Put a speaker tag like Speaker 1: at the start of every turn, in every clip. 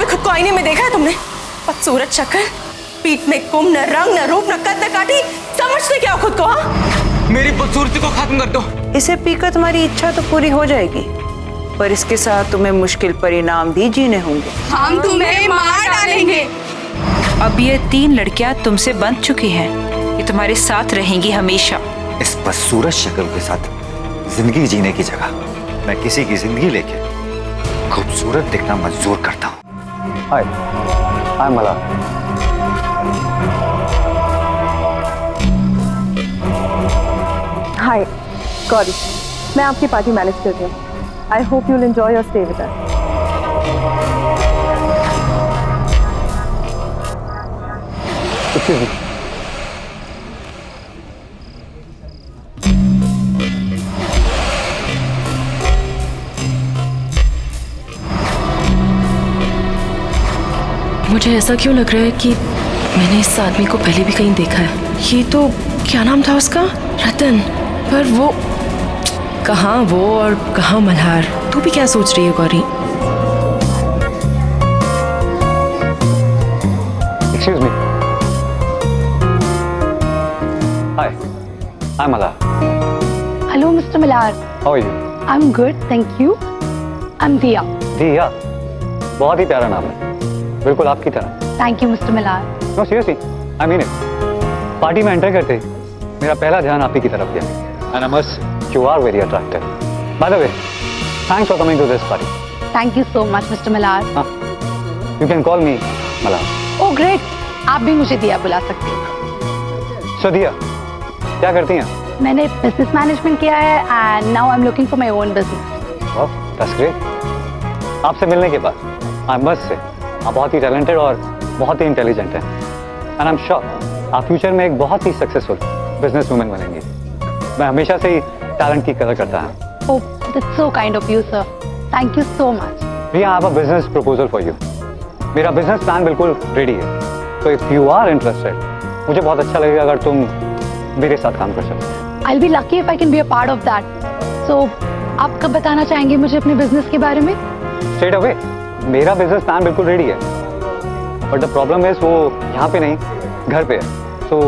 Speaker 1: कभी खुद को आईने में देखा है तुमने? बदसूरत शक्ल, पीठ में कुम, न रंग न रूप न कद न काटी, समझते क्या हो खुद को? हाँ,
Speaker 2: मेरी बदसूरती को खत्म कर दो।
Speaker 3: इसे पीकर तुम्हारी इच्छा तो पूरी हो जाएगी, पर इसके साथ तुम्हें मुश्किल परिणाम भी जीने होंगे।
Speaker 1: हम तुम्हें मार डालेंगे।
Speaker 3: अब ये 3 लड़कियां तुमसे बंध चुकी हैं, ये तुम्हारे साथ रहेंगी हमेशा।
Speaker 4: इस बदसूरत शक्ल के साथ जिंदगी जीने की जगह मैं किसी की जिंदगी लेके खूबसूरत दिखना मंजूर करता हूँ। हाय, आई एम मल्हार।
Speaker 5: हाय गौरी, मैं आपकी पार्टी मैनेज कर रही हूँ। I hope you will enjoy your stay with us.
Speaker 6: मुझे ऐसा क्यों लग रहा है कि मैंने इस आदमी को पहले भी कहीं देखा है। ये तो क्या नाम था उसका? रतन। पर वो कहाँ वो और कहाँ मल्हार? तू भी क्या सोच रही है Gauri?
Speaker 4: Excuse me. Hi, I'm Mala.
Speaker 5: Hello mister Malhar.
Speaker 4: How are you?
Speaker 5: I am good, thank you. I am Diya.
Speaker 4: Diya, बहुत ही प्यारा नाम है, बिल्कुल आपकी तरह।
Speaker 5: Thank you mister Malhar.
Speaker 4: No, seriously, I mean it. Party में एंटर करते ही मेरा पहला ध्यान आप ही की तरफ गया। And I must, you are very attractive. By the way, thanks for coming to this party.
Speaker 5: Thank you so much mister Malhar.
Speaker 4: You can call me Mala.
Speaker 5: Oh great, आप भी मुझे दिया बुला सकते हैं।
Speaker 4: So दिया, क्या करती हैं?
Speaker 5: मैंने बिजनेस मैनेजमेंट किया है and now I am looking for my own business.
Speaker 4: Wow, that's great. आपसे मिलने के बाद I must say, आप बहुत ही टैलेंटेड और बहुत ही इंटेलिजेंट हैं। And I'm sure आप फ्यूचर में एक बहुत ही सक्सेसफुल बिजनेस वुमेन बनेंगी। मैं हमेशा से ही टैलेंट की कदर करता हूँ।
Speaker 5: Oh that's so kind of you sir, thank you so much.
Speaker 4: Riya, I have a business proposal for you. मेरा बिजनेस प्लान बिल्कुल रेडी है, तो इफ यू आर इंटरेस्टेड मुझे बहुत अच्छा लगेगा अगर तुम मेरे साथ काम कर सकते।
Speaker 5: I'll be lucky if I can be a part of that. So, आप कब बताना चाहेंगे मुझे अपने बिजनेस के बारे में?
Speaker 4: स्ट्रेट अवे, मेरा बिजनेस प्लान बिल्कुल रेडी है, बट द प्रॉब्लम इज वो यहाँ पे नहीं, घर पे है। So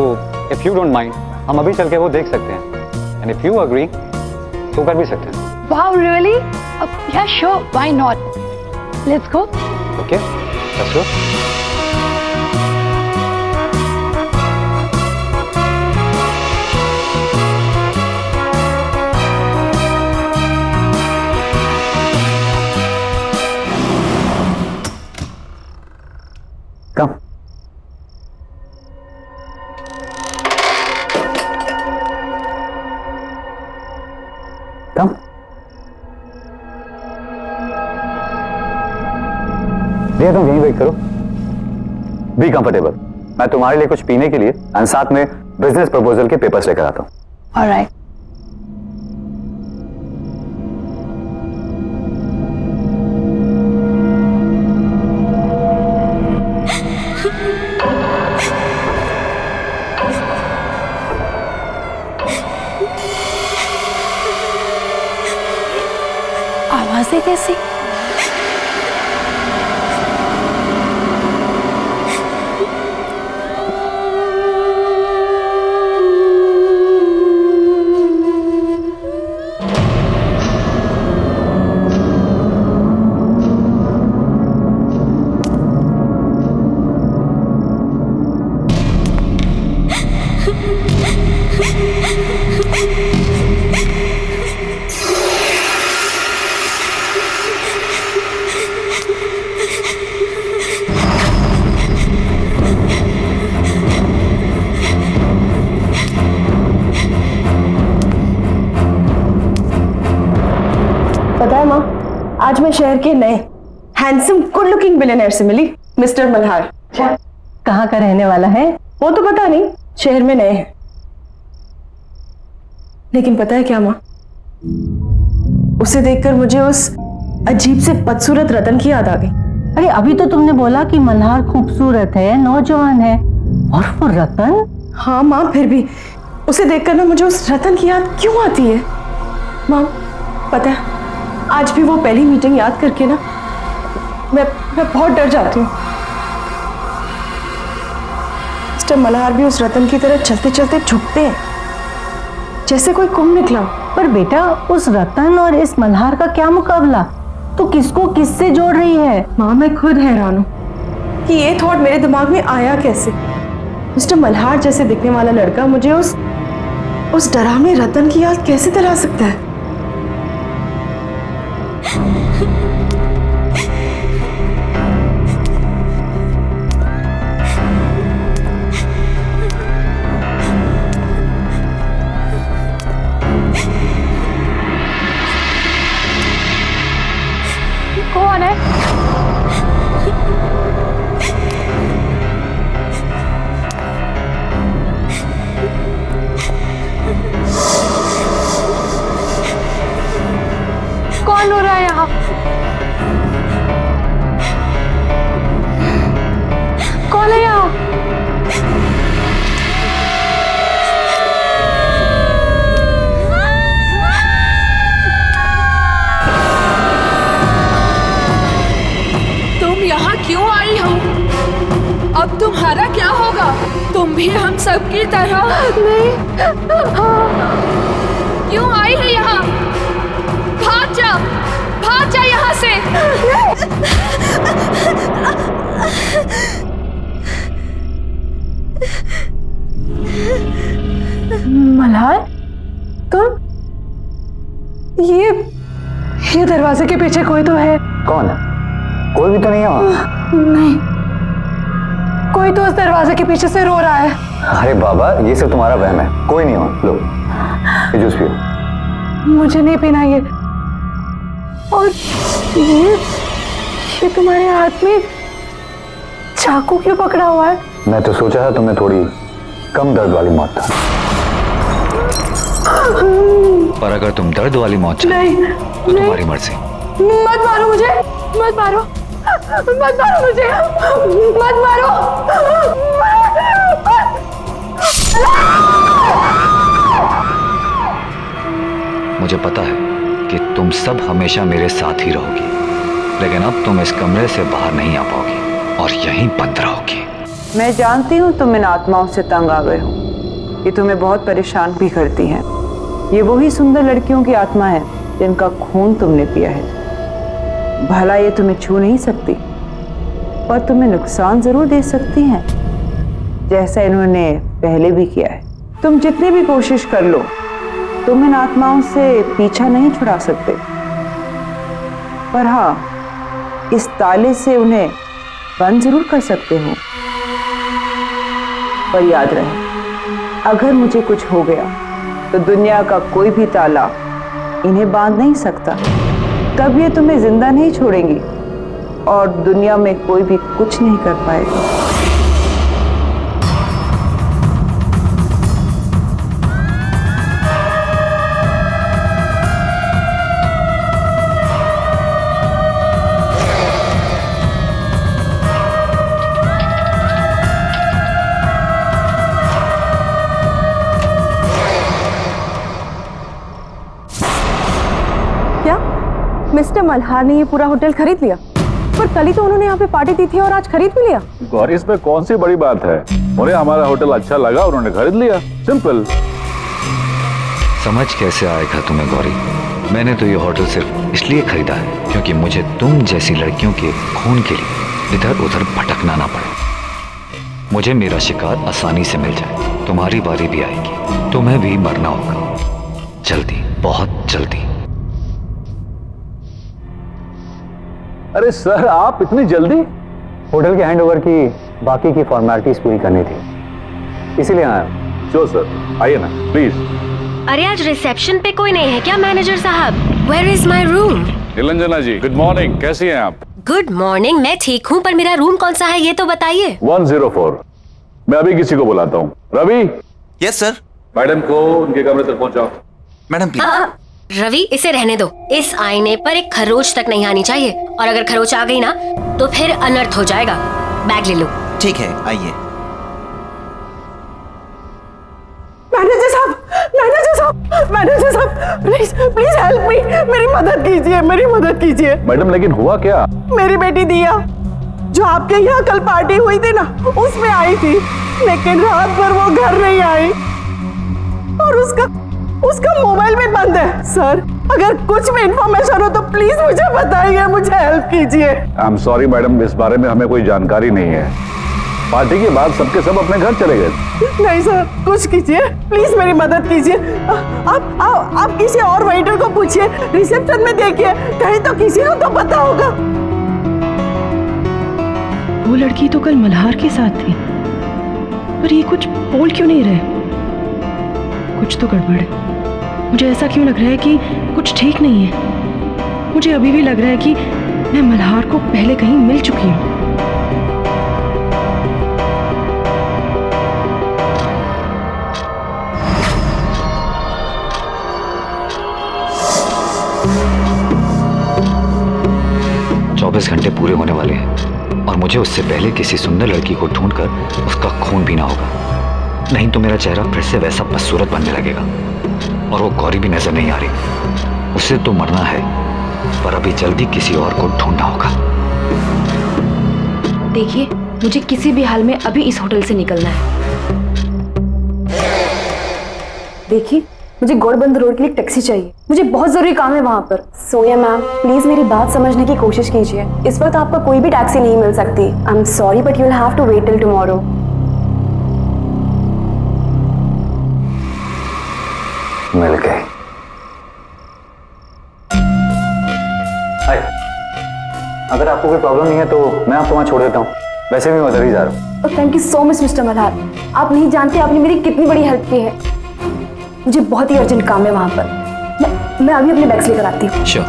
Speaker 4: if you don't mind, हम अभी चल के वो देख सकते हैं, एंड इफ यू अग्री तो कर भी सकते हैं।
Speaker 5: Wow, really? Yeah, sure. Why not? Let's go.
Speaker 4: Okay, let's go. Come. Come. भैया तुम यहीं वेट करो। Be comfortable. मैं तुम्हारे लिए कुछ पीने के लिए और साथ में बिजनेस प्रपोजल के पेपर्स लेकर आता हूँ।
Speaker 5: All right. आवाजें कैसी?
Speaker 1: पता है माँ, आज मैं शहर के नए हैंडसम गुड लुकिंग बिलियनर से मिली, मिस्टर मल्हार।
Speaker 5: कहाँ का रहने वाला है?
Speaker 1: वो तो पता नहीं, शहर में नए हैं। लेकिन पता है क्या माँ, उसे देखकर मुझे उस अजीब से बदसूरत रतन की याद आ गई।
Speaker 5: अरे अभी तो तुमने बोला कि मल्हार खूबसूरत है, नौजवान है, और वो रतन?
Speaker 1: हाँ माँ, फिर भी उसे देखकर ना मुझे उस रतन की याद क्यों आती है? माँ पता है, आज भी वो पहली मीटिंग याद करके ना मैं बहुत डर जाती हूँ। मिस्टर मल्हार भी उस रतन की तरह चलते चलते झुकते हैं, जैसे कोई कुंभ निकला।
Speaker 5: पर बेटा उस रतन और इस मल्हार का क्या मुकाबला? तू किसको किससे जोड़ रही है?
Speaker 1: माँ, मैं खुद हैरान हूँ कि ये थॉट मेरे दिमाग में आया कैसे। मिस्टर मल्हार जैसे दिखने वाला लड़का मुझे उस डरावने रतन की याद कैसे दिला सकता है?
Speaker 7: कौन है? कौन हो रहा है यहाँ? कौन है यहाँ?
Speaker 8: तुम यहाँ क्यों आई हो? अब तुम्हारा क्या होगा? तुम भी हम सब की तरह
Speaker 7: नहीं।
Speaker 8: क्यों आई है यहाँ? भाग जा यहाँ से।
Speaker 7: मल्हार, तुम? ये दरवाजे के पीछे कोई तो है।
Speaker 4: कौन है? कोई भी तो नहीं है वहाँ।
Speaker 7: नहीं, कोई तो उस दरवाजे के पीछे से रो रहा है।
Speaker 4: अरे बाबा, ये सब तुम्हारा वहम है, कोई नहीं वहाँ। लो ये जूस पियो।
Speaker 7: मुझे नहीं पीना ये। और ये तुम्हारे हाथ में चाकू क्यों पकड़ा हुआ है?
Speaker 4: मैं तो सोचा था तुम्हें थोड़ी कम दर्द वाली मौत था, पर अगर तुम दर्द वाली मौत चाहते तो तुम्हारी मर्जी।
Speaker 7: मत मारो मुझे, मत मारो, मत मारो मुझे, मत मारो।
Speaker 4: मुझे पता है कि तुम सब हमेशा मेरे साथ ही रहोगी, लेकिन अब तुम इस कमरे से बाहर नहीं आ पाओगी और यहीं बंद रहोगी।
Speaker 3: मैं जानती हूँ तुम इन आत्माओं से तंग आ गए हो, ये तुम्हें बहुत परेशान भी करती हैं। ये वही सुंदर लड़कियों की आत्मा है जिनका खून तुमने पिया है। भला ये तुम्हें छू नहीं सकती, पर तुम्हें नुकसान जरूर दे सकती हैं, जैसा इन्होंने पहले भी किया है। तुम जितनी भी कोशिश कर लो, तुम इन आत्माओं से पीछा नहीं छुड़ा सकते, पर हाँ, इस ताले से उन्हें बंद जरूर कर सकते हो। पर याद रहे, अगर मुझे कुछ हो गया तो दुनिया का कोई भी ताला इन्हें बांध नहीं सकता। तब ये तुम्हें जिंदा नहीं छोड़ेंगी और दुनिया में कोई भी कुछ नहीं कर पाएगा।
Speaker 1: मिस्टर मल्हार ने ये पूरा होटल खरीद लिया? पर कल ही तो उन्होंने यहाँ पे पार्टी दी थी और आज खरीद भी लिया।
Speaker 9: गौरी, इसमें कौन सी बड़ी बात है? उन्हें हमारा होटल अच्छा लगा, उन्होंने खरीद लिया, सिंपल।
Speaker 4: समझ कैसे आएगा तुम्हें गौरी? मैंने तो ये होटल सिर्फ इसलिए खरीदा है क्योंकि मुझे तुम जैसी लड़कियों के खून के लिए इधर उधर भटकना ना पड़े। मुझे मेरा शिकार आसानी से मिल जाए। तुम्हारी बारी भी आएगी, तुम्हें भी मरना होगा, जल्दी, बहुत जल्दी।
Speaker 9: अरे सर, आप इतनी जल्दी?
Speaker 4: होटल के हैंडओवर की बाकी की फॉर्मेलिटीज पूरी करनी थी, इसीलिए आया।
Speaker 9: श्योर सर, आइए ना प्लीज।
Speaker 10: अरे आज रिसेप्शन पे कोई नहीं है क्या मैनेजर साहब? Where is my room?
Speaker 9: Niranjana ji, good morning, कैसी हैं आप?
Speaker 10: गुड मॉर्निंग, मैं ठीक हूँ, पर मेरा रूम कौन सा है ये तो बताइए।
Speaker 9: 104। मैं अभी किसी को बुलाता हूँ। रवि।
Speaker 2: Yes sir.
Speaker 9: मैडम को उनके कमरे तक पहुंचाओ।
Speaker 2: Madam please.
Speaker 10: रवि, इसे रहने दो। इस आईने पर एक खरोच तक नहीं आनी चाहिए, और अगर खरोच आ गई ना तो फिर अनर्थ हो जाएगा। बैग ले लो।
Speaker 2: ठीक है, आइए।
Speaker 1: मैनेजर साहब, मैनेजर साहब। साहब, मैनेजर साहब, प्लीज प्लीज हेल्प मी, मेरी मदद कीजिए, मेरी मदद कीजिए।
Speaker 9: मैडम लेकिन हुआ क्या?
Speaker 1: मेरी बेटी दिया जो आपके यहाँ कल पार्टी हुई थी ना, उसमें आई थी, लेकिन रात भर वो घर नहीं आई और उसका मोबाइल भी बंद है। सर, अगर कुछ भी इंफॉर्मेशन हो तो प्लीज मुझे बताइए, मुझे हेल्प कीजिए।
Speaker 9: आई एम सॉरी मैडम, इस बारे में हमें कोई जानकारी नहीं है। पार्टी के बाद सबके सब अपने घर चले गए।
Speaker 1: नहीं सर, कुछ कीजिए, प्लीज मेरी मदद कीजिए। आप किसी और वेटर को पूछिए, रिसेप्शन में देखिए, कहीं तो किसी को तो पता होगा।
Speaker 6: वो लड़की तो कल मल्हार के साथ थी, पर ये कुछ बोल क्यों नहीं रहे? कुछ तो गड़बड़ है। मुझे ऐसा क्यों लग रहा है कि कुछ ठीक नहीं है। मुझे अभी भी लग रहा है कि मैं मल्हार को पहले कहीं मिल चुकी हूँ।
Speaker 4: चौबीस घंटे पूरे होने वाले हैं और मुझे उससे पहले किसी सुंदर लड़की को ढूंढकर उसका खून पीना होगा, नहीं तो मेरा चेहरा फिर से वैसा बदसूरत बनने लगेगा। और वो गौरी भी नजर नहीं आ रही। उसे तो मरना है, पर अभी जल्दी किसी और को ढूंढना होगा।
Speaker 7: देखिए, मुझे किसी भी हाल में अभी इस होटल से निकलना है। देखिए, मुझे गौड़बंद रोड के लिए टैक्सी चाहिए, मुझे बहुत जरूरी काम है वहाँ पर।
Speaker 11: सोनिया मैम, प्लीज मेरी बात समझने की कोशिश कीजिए। इस वक्त आपका कोई भी टैक्सी नहीं मिल सकती। I am sorry but you will have to wait till tomorrow.
Speaker 4: मिल गए। अगर आपको कोई प्रॉब्लम नहीं है तो मैं आपको वहां छोड़ देता हूँ, वैसे भी मैं उधर ही जा रहा हूँ।
Speaker 11: Thank you so much mister Malhar, आप नहीं जानते आपने मेरी कितनी बड़ी हेल्प की है। मुझे बहुत ही अर्जेंट काम है वहां पर। मैं अभी अपने बैग्स लेकर आती हूँ।
Speaker 2: श्योर।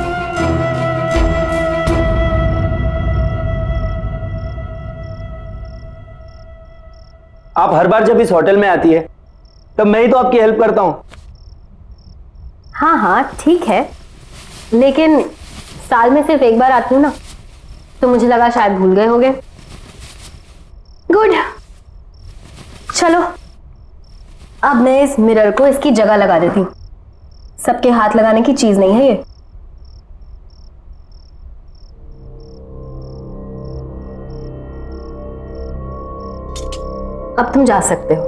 Speaker 12: आप हर बार जब इस होटल में आती है तब मैं ही तो आपकी हेल्प करता हूँ।
Speaker 10: हाँ हाँ ठीक है, लेकिन साल में सिर्फ एक बार आती हूँ ना, तो मुझे लगा शायद भूल गए होगे। गुड, चलो अब मैं इस मिरर को इसकी जगह लगा देती हूँ। सबके हाथ लगाने की चीज नहीं है ये। अब तुम जा सकते हो।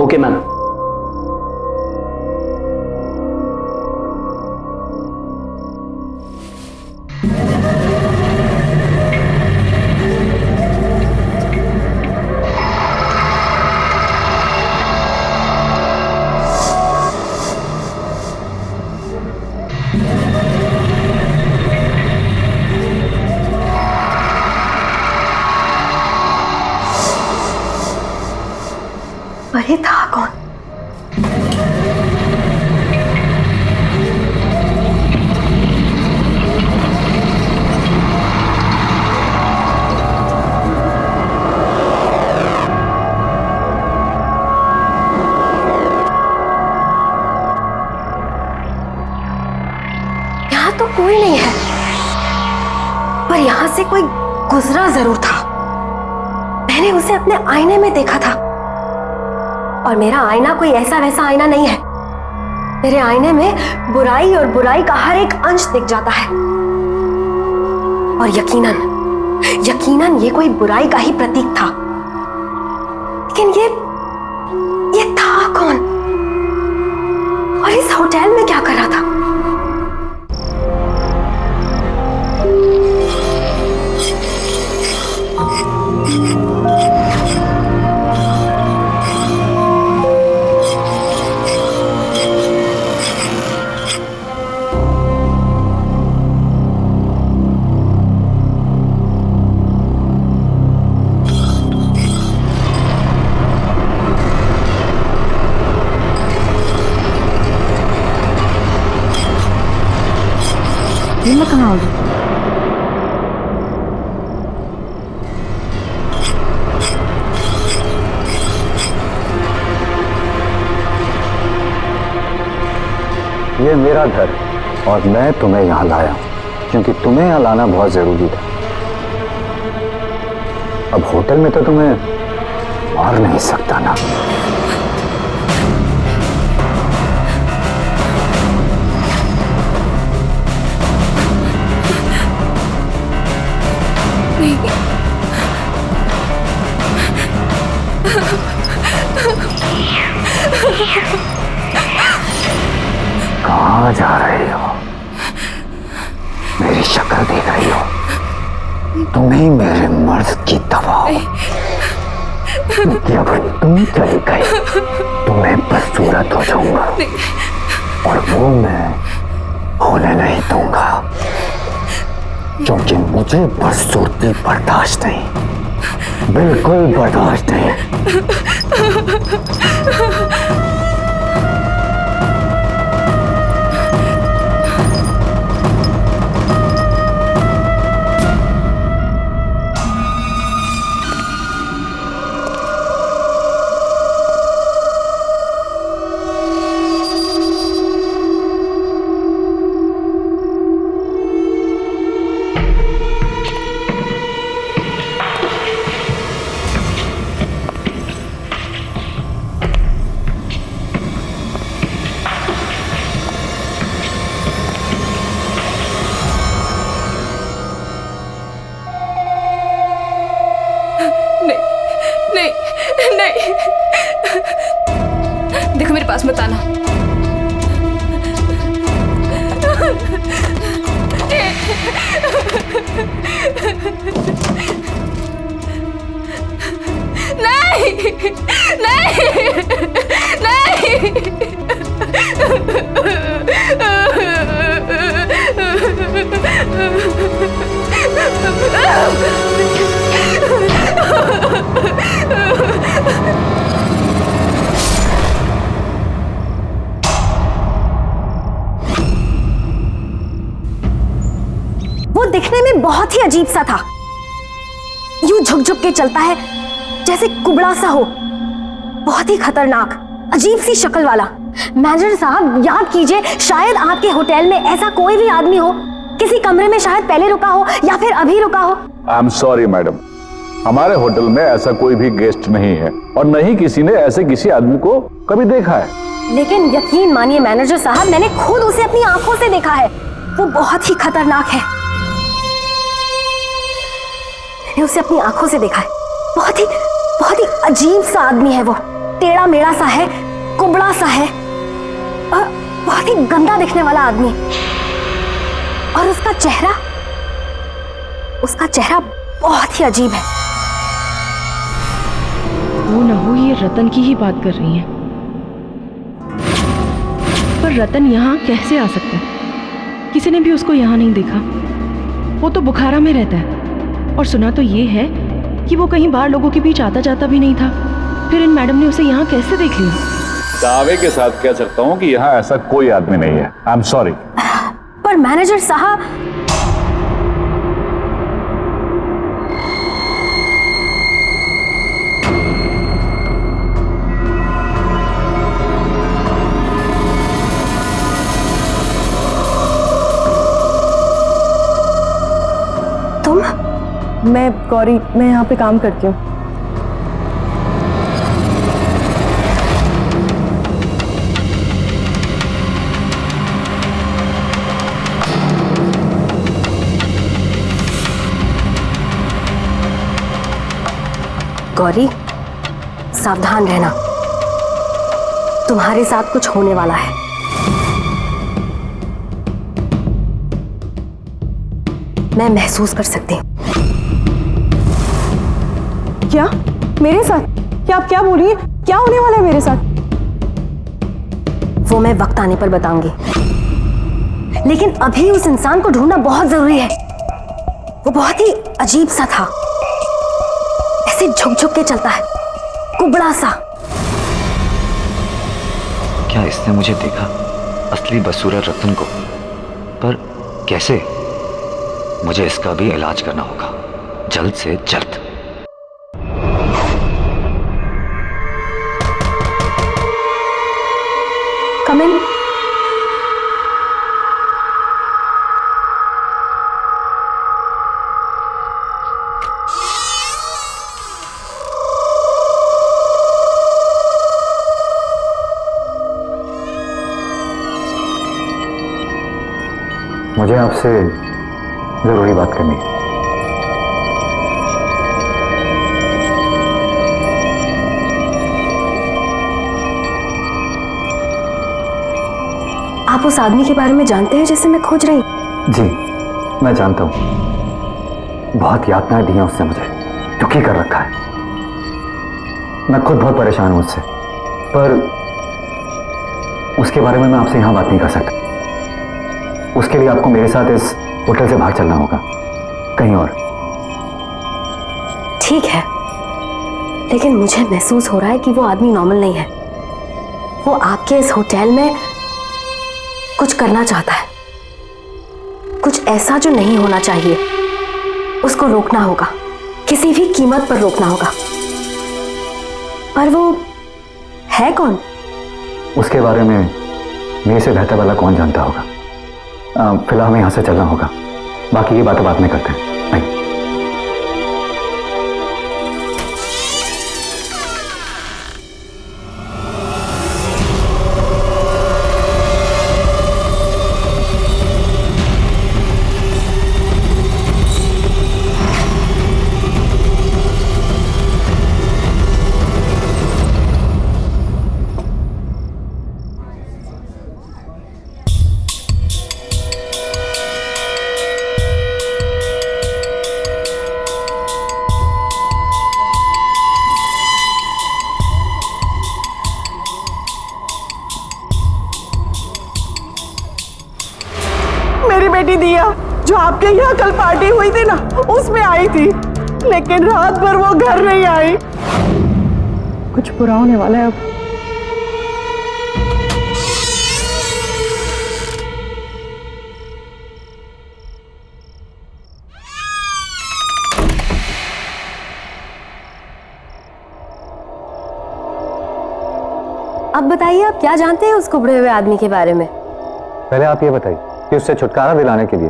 Speaker 12: Okay ma'am.
Speaker 10: अरे था कौन? यहाँ तो कोई नहीं है, पर यहाँ से कोई गुजरा जरूर था। मैंने उसे अपने आईने में देखा था, और मेरा आईना कोई ऐसा वैसा आईना नहीं है। मेरे आईने में बुराई और बुराई का हर एक अंश दिख जाता है, और यकीनन ये कोई बुराई का ही प्रतीक था। लेकिन ये था कौन, और इस होटल में क्या कर रहा था?
Speaker 5: मैं कहाँ होगी?
Speaker 4: ये मेरा घर और मैं तुम्हें यहाँ लाया हूँ क्योंकि तुम्हें यहाँ लाना बहुत जरूरी था। अब होटल में तो तुम्हें मार नहीं सकता ना।
Speaker 13: कहाँ जा रही हो? मेरी शक्ल देख रही हो? तुम ही मेरे मर्द की दवा हो। जब तुम चली गई तो मैं बदसूरत हो जाऊंगा और वो मैं होने नहीं दूंगा, क्योंकि मुझे बदसूरती बर्दाश्त नहीं, बिल्कुल बर्दाश्त नहीं।
Speaker 8: देखो मेरे पास मत आना। नहीं नहीं
Speaker 10: वो दिखने में बहुत ही अजीब सा था, यूं झुक झुक के चलता है जैसे कुबड़ा सा हो, बहुत ही खतरनाक अजीब सी शक्ल वाला। मैनेजर साहब याद कीजिए, शायद आपके होटल में ऐसा कोई भी आदमी हो, किसी कमरे में शायद पहले रुका हो या फिर अभी रुका हो।
Speaker 9: आई एम सॉरी मैडम, हमारे होटल में ऐसा कोई भी गेस्ट नहीं है और न ही किसी ने ऐसे किसी आदमी को कभी देखा है।
Speaker 10: लेकिन यकीन मानिए मैनेजर साहब, मैंने खुद उसे अपनी आंखों से देखा है, वो बहुत ही खतरनाक है। मैंने उसे अपनी आंखों से देखा है, बहुत ही अजीब सा आदमी है वो, टेढ़ा मेढ़ा सा है, कुबड़ा सा है और बहुत ही गंदा दिखने वाला आदमी। और उसका चेहरा बहुत ही अजीब है।
Speaker 6: वो ना हो ये रतन की ही बात कर रही हैं। पर रतन यहाँ कैसे आ सकता है? किसी ने भी उसको यहाँ नहीं देखा। वो तो बुखारा में रहता है और सुना तो ये है कि वो कहीं बाहर लोगों के बीच आता जाता भी नहीं था। फिर इन मैडम ने उसे यहाँ कैसे देख लिया?
Speaker 9: दावे के साथ कह सकता हूँ कि यहाँ ऐसा कोई आदमी नहीं है। आई एम सॉरी।
Speaker 10: पर मैनेजर साहब, तुम?
Speaker 1: मैं गौरी, मैं यहाँ पे काम करती हूँ।
Speaker 10: गौरी, सावधान रहना, तुम्हारे साथ कुछ होने वाला है। मैं महसूस कर सकती हूँ।
Speaker 1: क्या? मेरे साथ? क्या आप क्या बोल रही हैं? क्या होने वाला है मेरे साथ?
Speaker 10: वो मैं वक्त आने पर बताऊंगी, लेकिन अभी उस इंसान को ढूंढना बहुत जरूरी है। वो बहुत ही अजीब सा था, ऐसे झुक झुक के चलता है, कुबड़ा सा।
Speaker 13: क्या इसने मुझे देखा, असली बदसूरत रतन को? पर कैसे? मुझे इसका भी इलाज करना होगा, जल्द से जल्द।
Speaker 10: Come in.
Speaker 13: मुझे आपसे जरूरी बात करनी है।
Speaker 10: आप आप उस आदमी के बारे में जानते हैं जिसे मैं खोज रही हूँ?
Speaker 4: जी मैं जानता हूँ, बहुत यातनाएं दी हैं उसने मुझे, दुखी कर रखा है। मैं खुद बहुत परेशान हूं उससे, पर उसके बारे में मैं आपसे यहां बात नहीं कर सकता। उसके लिए आपको मेरे साथ इस होटल से बाहर चलना होगा, कहीं और।
Speaker 10: ठीक है, लेकिन मुझे महसूस हो रहा है कि वो आदमी नॉर्मल नहीं है। वो आपके इस होटल में कुछ करना चाहता है, कुछ ऐसा जो नहीं होना चाहिए। उसको रोकना होगा, किसी भी कीमत पर रोकना होगा। पर वो है कौन?
Speaker 4: उसके बारे में मेरे से बेहतर वाला कौन जानता होगा। फिलहाल हमें यहां से चलना होगा, बाकी ये बातें बाद में करते हैं। नहीं।
Speaker 1: मेरी बेटी दिया जो आपके यहाँ कल पार्टी हुई थी ना, उसमें आई थी, लेकिन रात भर वो घर नहीं आई।
Speaker 3: कुछ बुरा होने वाला है अब।
Speaker 10: अब बताइए, आप क्या जानते हैं उस कुबड़े हुए आदमी के बारे में?
Speaker 4: पहले आप ये बताइए कि उससे छुटकारा दिलाने के लिए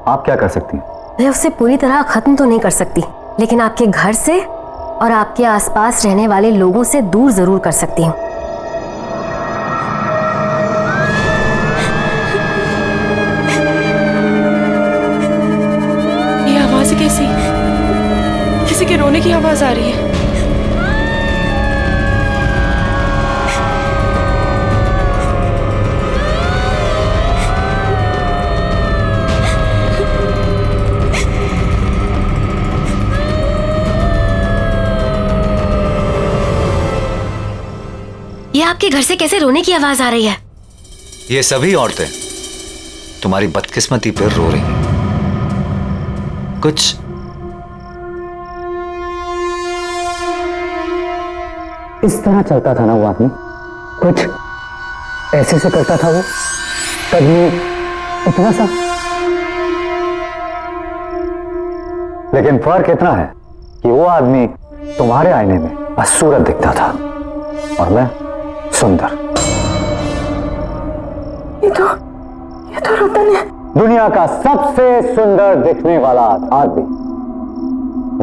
Speaker 4: आप क्या कर सकती हैं?
Speaker 10: मैं उससे पूरी तरह खत्म तो नहीं कर सकती, लेकिन आपके घर से और आपके आसपास रहने वाले लोगों से दूर जरूर कर सकती हूँ।
Speaker 6: ये आवाज कैसी? किसी के रोने की आवाज आ रही है।
Speaker 10: ये आपके घर से कैसे रोने की आवाज आ रही है?
Speaker 13: ये सभी औरतें तुम्हारी बदकिस्मती पर रो रही हैं। कुछ
Speaker 4: इस तरह चलता था ना वो आदमी, कुछ ऐसे से करता था वो, कभी इतना सा। लेकिन फर्क इतना है कि वो आदमी तुम्हारे आईने में बदसूरत दिखता था और मैं सुंदर।
Speaker 11: ये तो रतन है,
Speaker 4: दुनिया का सबसे सुंदर दिखने वाला आदमी,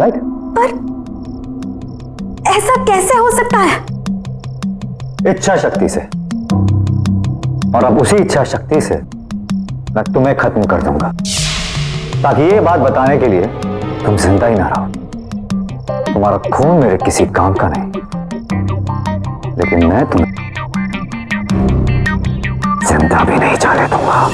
Speaker 4: राइट?
Speaker 10: पर ऐसा कैसे हो सकता है?
Speaker 4: इच्छा शक्ति से। और अब उसी इच्छा शक्ति से मैं तुम्हें खत्म कर दूंगा, ताकि ये बात बताने के लिए तुम जिंदा ही ना रहो। तुम्हारा खून मेरे किसी काम का नहीं, लेकिन मैं तुम्हें जिंदा भी नहीं जाने दूंगा।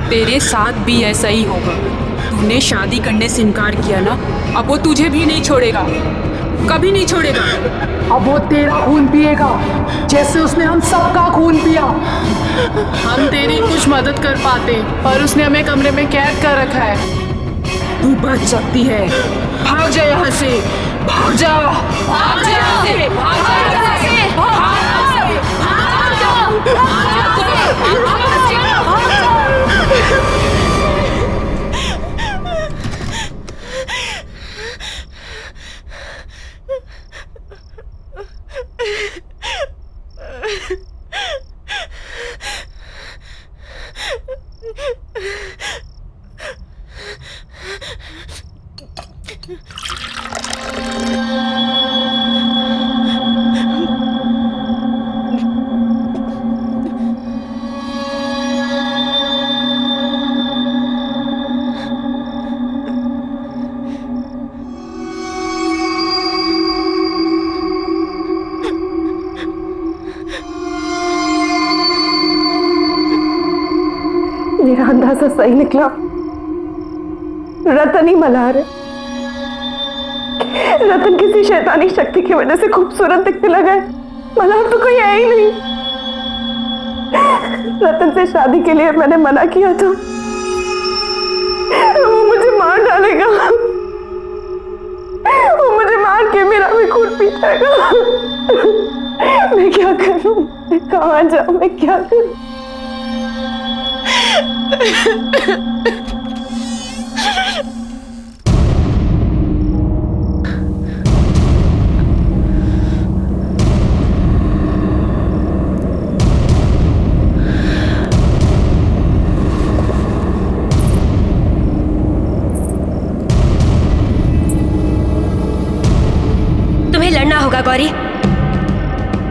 Speaker 8: तेरे साथ भी ऐसा ही होगा। तूने शादी करने से इनकार किया ना, अब वो तुझे भी नहीं छोड़ेगा, कभी नहीं छोड़ेगा।
Speaker 7: अब वो तेरा खून पिएगा जैसे उसने हम सबका खून पिया। हम तेरी कुछ मदद कर पाते पर उसने हमें कमरे में कैद कर रखा है।
Speaker 8: तू बच सकती है, भाग जा यहाँ से, भाग जा, भाग जा यहाँ से, भाग जा यहाँ से, भाग जा, भाग जा, भाग जा।
Speaker 1: मेरा अंदाजा सही निकला, रतन ही मल्हार है। रतन किसी शैतानी शक्ति की वजह से खूबसूरत दिखने लगा है, मल्हार तो कोई है ही नहीं। रतन से शादी के लिए मैंने मना किया था, वो मुझे मार डालेगा, वो मुझे मार के मेरा भी खून पी जाएगा। मैं क्या करूं, मैं कहां जाऊं, मैं क्या करूं?
Speaker 10: तुम्हें लड़ना होगा गौरी,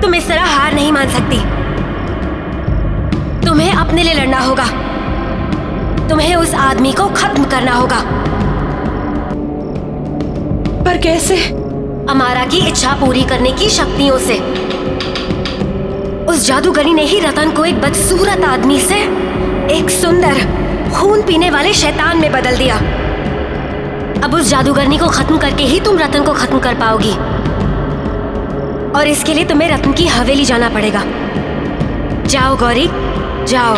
Speaker 10: तुम इस तरह हार नहीं मान सकती। तुम्हें अपने लिए लड़ना होगा, तुम्हें उस आदमी को खत्म करना होगा।
Speaker 6: पर कैसे?
Speaker 10: अमारा की इच्छा पूरी करने की शक्तियों से। उस जादूगरी ने ही रतन को एक बदसूरत आदमी से एक सुंदर खून पीने वाले शैतान में बदल दिया। अब उस जादूगरनी को खत्म करके ही तुम रतन को खत्म कर पाओगी, और इसके लिए तुम्हें रतन की हवेली जाना पड़ेगा। जाओ गौरी, जाओ।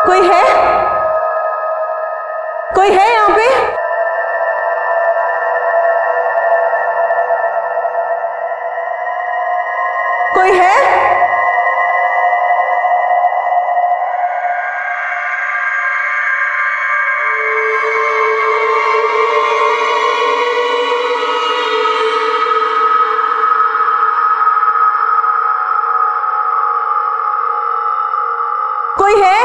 Speaker 1: कोई है? कोई है यहाँ पे? कोई है? कोई है?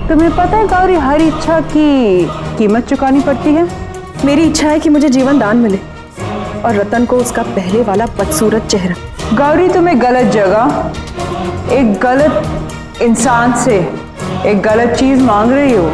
Speaker 3: तुम्हें पता है गौरी, हर इच्छा की कीमत चुकानी पड़ती है।
Speaker 11: मेरी इच्छा है कि मुझे जीवन दान मिले और रतन को उसका पहले वाला बदसूरत चेहरा।
Speaker 3: गौरी, तुम्हें गलत जगह, एक गलत इंसान से एक गलत चीज मांग रही हो।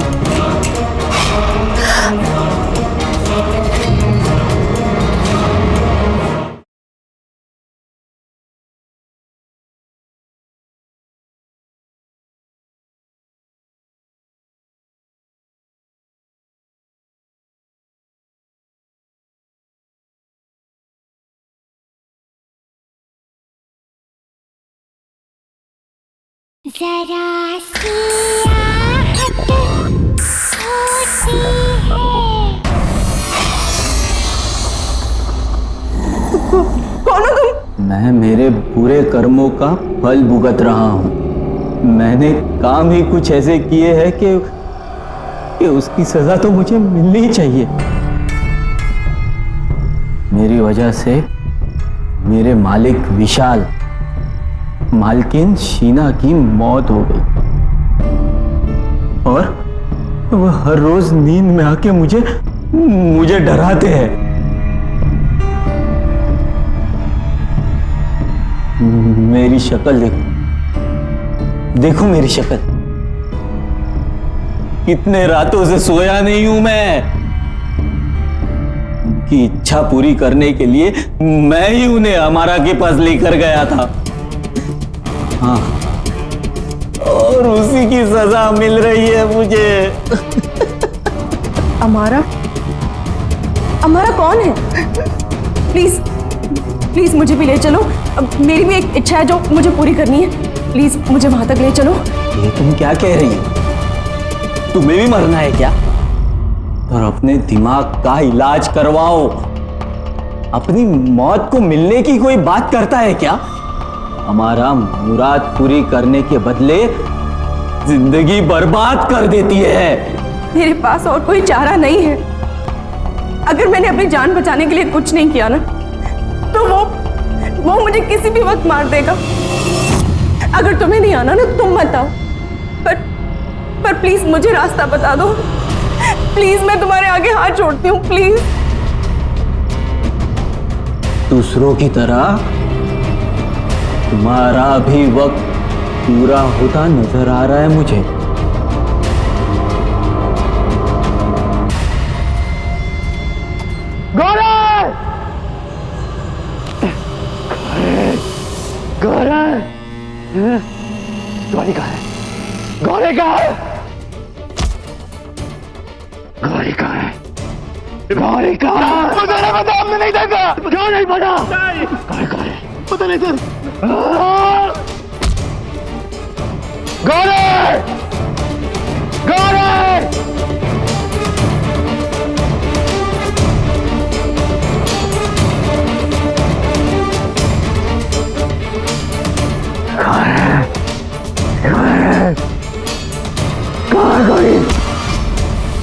Speaker 14: जरा सी आहट होती है।
Speaker 1: कौन हो तुम?
Speaker 12: मैं मेरे बुरे कर्मों का फल भुगत रहा हूँ। मैंने काम ही कुछ ऐसे किए हैं कि उसकी सजा तो मुझे मिलनी ही चाहिए। मेरी वजह से मेरे मालिक विशाल, मालकिन शीना की मौत हो गई और वह हर रोज नींद में आके मुझे डराते हैं। मेरी शक्ल देखो मेरी शक्ल। कितने रातों से सोया नहीं हूं मैं। उनकी इच्छा पूरी करने के लिए मैं ही उन्हें अमारा के पास लेकर गया था। हाँ, और उसी की सजा मिल रही है मुझे।
Speaker 11: अमारा? अमारा कौन है? प्लीज प्लीज मुझे भी ले चलो। अब मेरी भी एक इच्छा है जो मुझे पूरी करनी है। प्लीज मुझे वहां तक ले चलो।
Speaker 12: ये तुम क्या कह रही हो? तुम्हें भी मरना है क्या? और अपने दिमाग का इलाज करवाओ। अपनी मौत को मिलने की कोई बात करता है क्या? हमारा मुराद पूरी करने के बदले जिंदगी बर्बाद कर देती है।
Speaker 11: मेरे पास और कोई चारा नहीं है। अगर मैंने अपनी जान बचाने के लिए कुछ नहीं किया ना, तो वो मुझे किसी भी वक्त मार देगा। अगर तुम्हें नहीं आना ना, तुम मत आओ। पर प्लीज मुझे रास्ता बता दो। प्लीज, मैं तुम्हारे आगे हाथ जोड़ती हूँ, प्लीज।
Speaker 12: दूसरों की तरह तुम्हारा भी वक्त पूरा होता नजर आ रहा है मुझे। गौरव! गौरव! गौरी कहाँ है? गौरी कहाँ है? गौरी कहाँ है? गौरी कहाँ है? पता नहीं, पता हमने नहीं देखा। क्यों नहीं पता? गौरी कहाँ है? पता नहीं सर। गौरी! गौरी! कहाँ गौरी?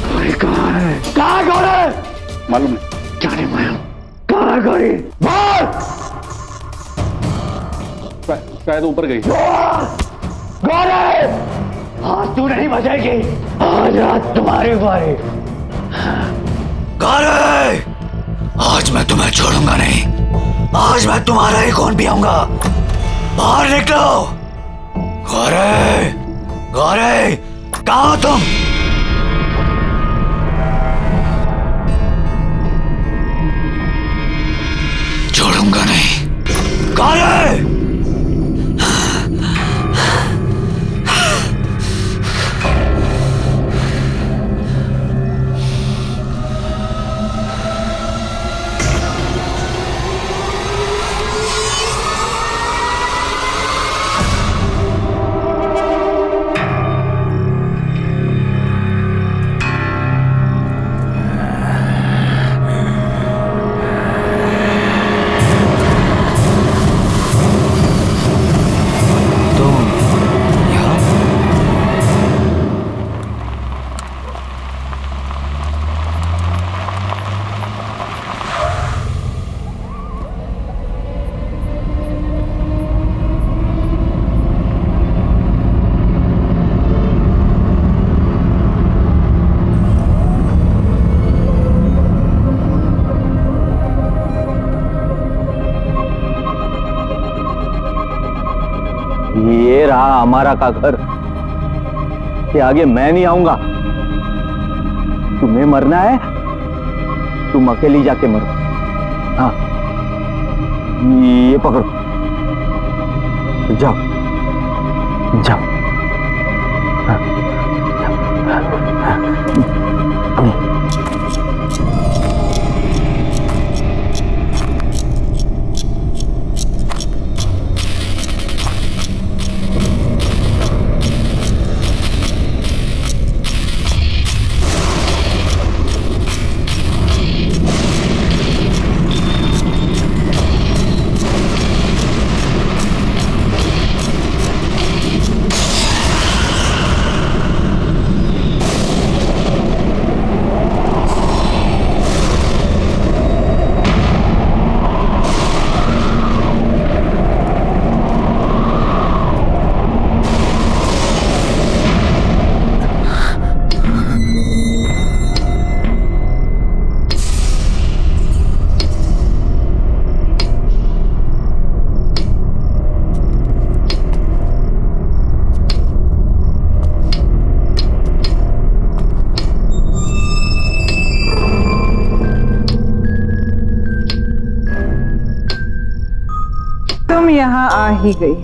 Speaker 12: गौरी कहाँ है? कहाँ गौरी? मालूम नहीं। क्या नहीं मालूम? कहाँ गौरी? बोल!
Speaker 9: शायद ऊपर गई।
Speaker 12: गौरी! आज तू नहीं बचेगी। आज रात तुम्हारी बारी।
Speaker 13: गौरी! आज मैं तुम्हें छोड़ूंगा नहीं। आज मैं तुम्हारा ही खून पियूंगा। बाहर निकलो। गौरी! गौरी! कहाँ हो तुम? छोड़ूंगा नहीं। गौरी!
Speaker 12: हमारा का घर, कि आगे मैं नहीं आऊंगा। तुम्हें मरना है, तुम अकेली जाके मरो। हाँ, ये पकड़ो, जाओ जाओ। हाँ,
Speaker 3: तुम यहाँ आ ही गई।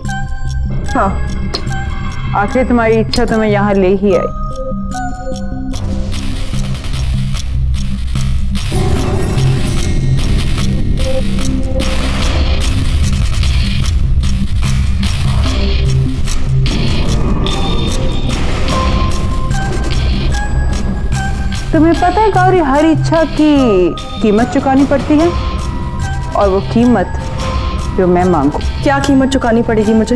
Speaker 3: हाँ, आखिर तुम्हारी इच्छा तुम्हें यहाँ ले ही आई। तुम्हें पता है गौरी, हर इच्छा की कीमत चुकानी पड़ती है, और वो कीमत जो मैं मांगू।
Speaker 11: क्या कीमत चुकानी पड़ेगी मुझे?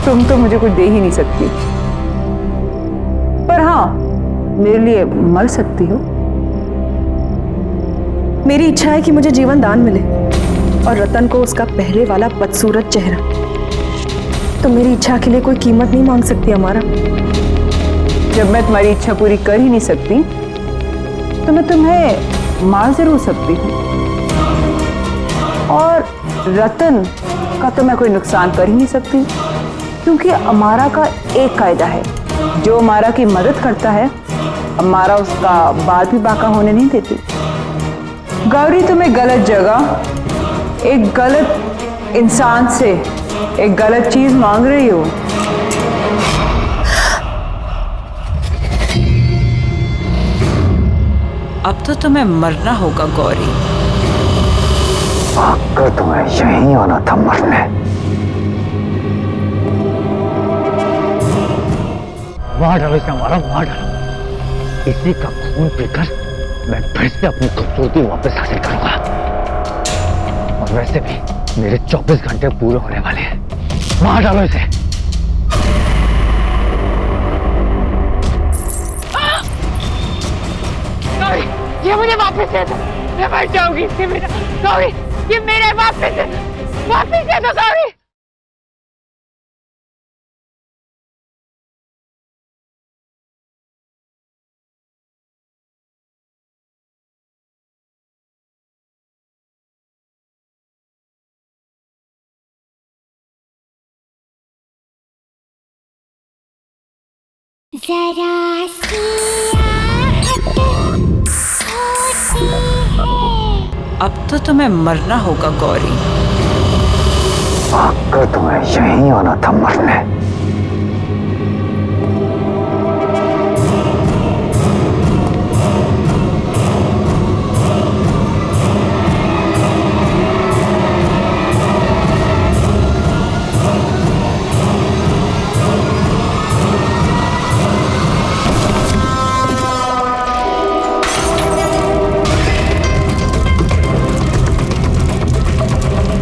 Speaker 3: तुम तो मुझे कुछ दे ही नहीं सकती, पर हाँ, मेरे लिए मर सकती हो।
Speaker 11: मेरी इच्छा है कि मुझे जीवन दान मिले और रतन को उसका पहले वाला बदसूरत चेहरा। तो मेरी इच्छा के लिए कोई कीमत नहीं मांग सकती हमारा।
Speaker 3: जब मैं तुम्हारी इच्छा पूरी कर ही नहीं सकती, तो मैं तुम्हें मार जरूर सकती हूँ, और रतन का तो मैं कोई नुकसान कर ही नहीं सकती, क्योंकि अमारा का एक कायदा है, जो अमारा की मदद करता है, अमारा उसका बाल भी बाका होने नहीं देती। गौरी, तुम्हें गलत जगह एक गलत इंसान से एक गलत चीज मांग रही हो। अब तो तुम्हें मरना होगा गौरी।
Speaker 12: भागकर तुम्हें यहीं आना था मरने। मार डालो इसे, हमारा मार डालो। इसी का खून पीकर मैं फिर से अपनी खूबसूरती वापस हासिल करूंगा। और वैसे भी मेरे 24 घंटे पूरे होने वाले हैं। मार डालो इसे।
Speaker 8: ये मुझे वापस दे दो, मैं मर जाऊंगी। ये मेरा गौरी, ये मेरे वापस दे दो गौरी।
Speaker 14: जरा सी आहट होती है।
Speaker 3: अब तो तुम्हें मरना होगा गौरी।
Speaker 12: भागकर तुम्हें यहीं आना था मरने।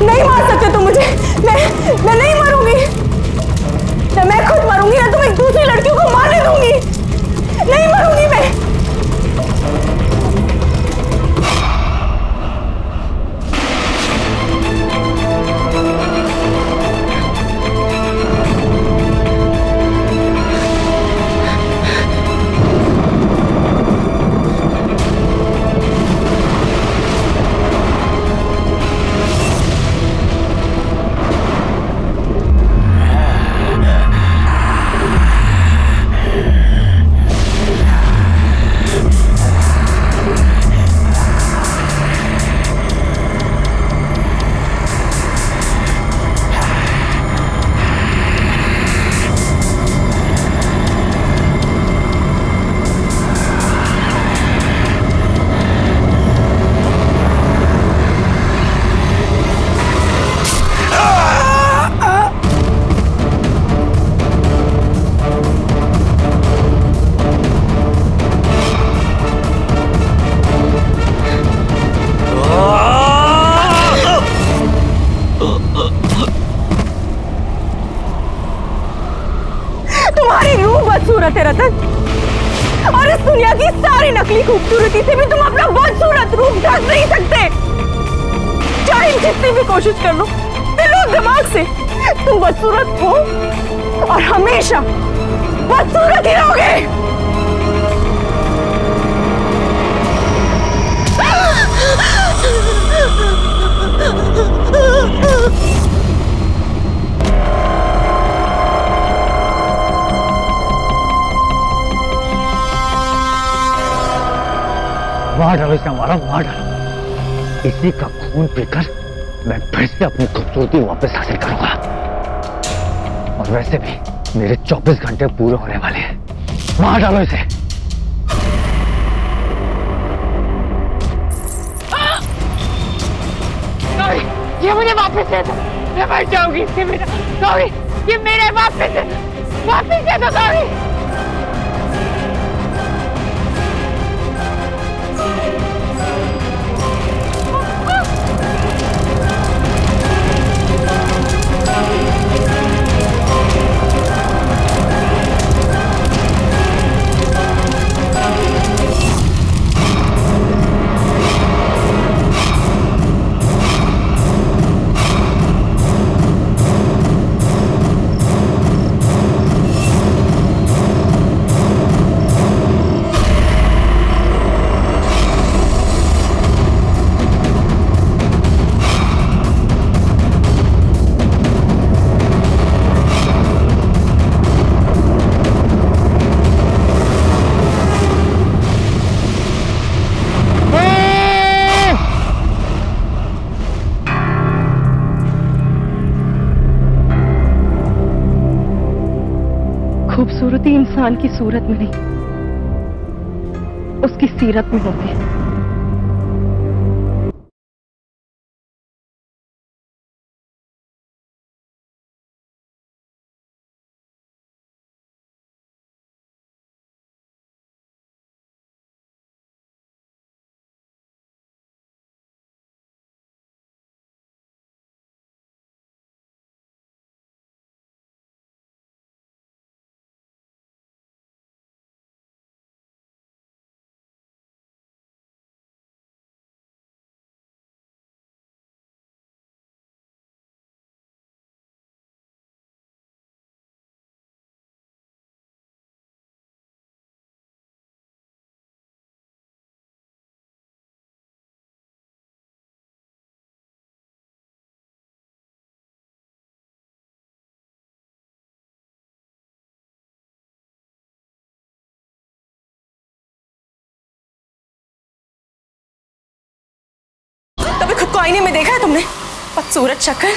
Speaker 11: नहीं मार सकते तुम मुझे। मैं नहीं मरूंगी। मैं तुम्हारी रूह बदसूरत है रतन, और इस दुनिया की सारी नकली खूबसूरती से भी तुम अपना बदसूरत रूप ढक नहीं सकते। चाहे जितनी भी कोशिश कर लो, दिलो दिमाग से तुम बदसूरत हो और हमेशा बदसूरत ही रहोगे।
Speaker 4: मार डालो इसे, हमारा मार डालो। इसी का खून पीकर मैं फिर से अपनी खूबसूरती वापस हासिल करूंगा। और वैसे भी मेरे 24 घंटे पूरे होने वाले हैं। मार डालो इसे।
Speaker 8: ये मुझे वापस दे दो, मैं मर जाऊंगी। ये मेरा सॉरी, ये मेरे वापस दे दो सॉरी।
Speaker 11: खूबसूरती इंसान की सूरत में नहीं, उसकी सीरत में होती है। कभी खुद को आईने में देखा है तुमने? बदसूरत शक्ल,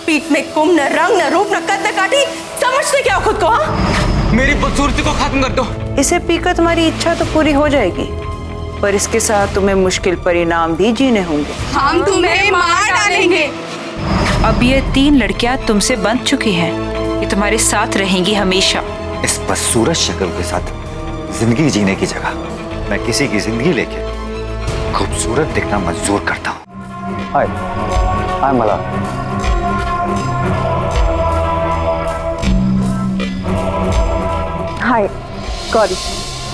Speaker 11: पीठ में कुम, न रंग, न रूप, न कद, न काटी। समझते क्या हो खुद को? हाँ,
Speaker 2: मेरी बदसूरती को खत्म कर दो।
Speaker 3: इसे पीकर तुम्हारी इच्छा तो पूरी हो जाएगी, पर इसके साथ तुम्हें मुश्किल परिणाम भी जीने होंगे।
Speaker 11: हम तुम्हें मार डालेंगे।
Speaker 3: अब ये 3 लड़कियां तुमसे बंध चुकी हैं, ये तुम्हारे साथ रहेंगी हमेशा।
Speaker 13: इस बदसूरत शक्ल के साथ जिंदगी जीने की जगह मैं किसी की जिंदगी लेके खूबसूरत दिखना मंजूर करता हूँ।
Speaker 4: हाय, आई एम मला।
Speaker 11: हाय गौरी,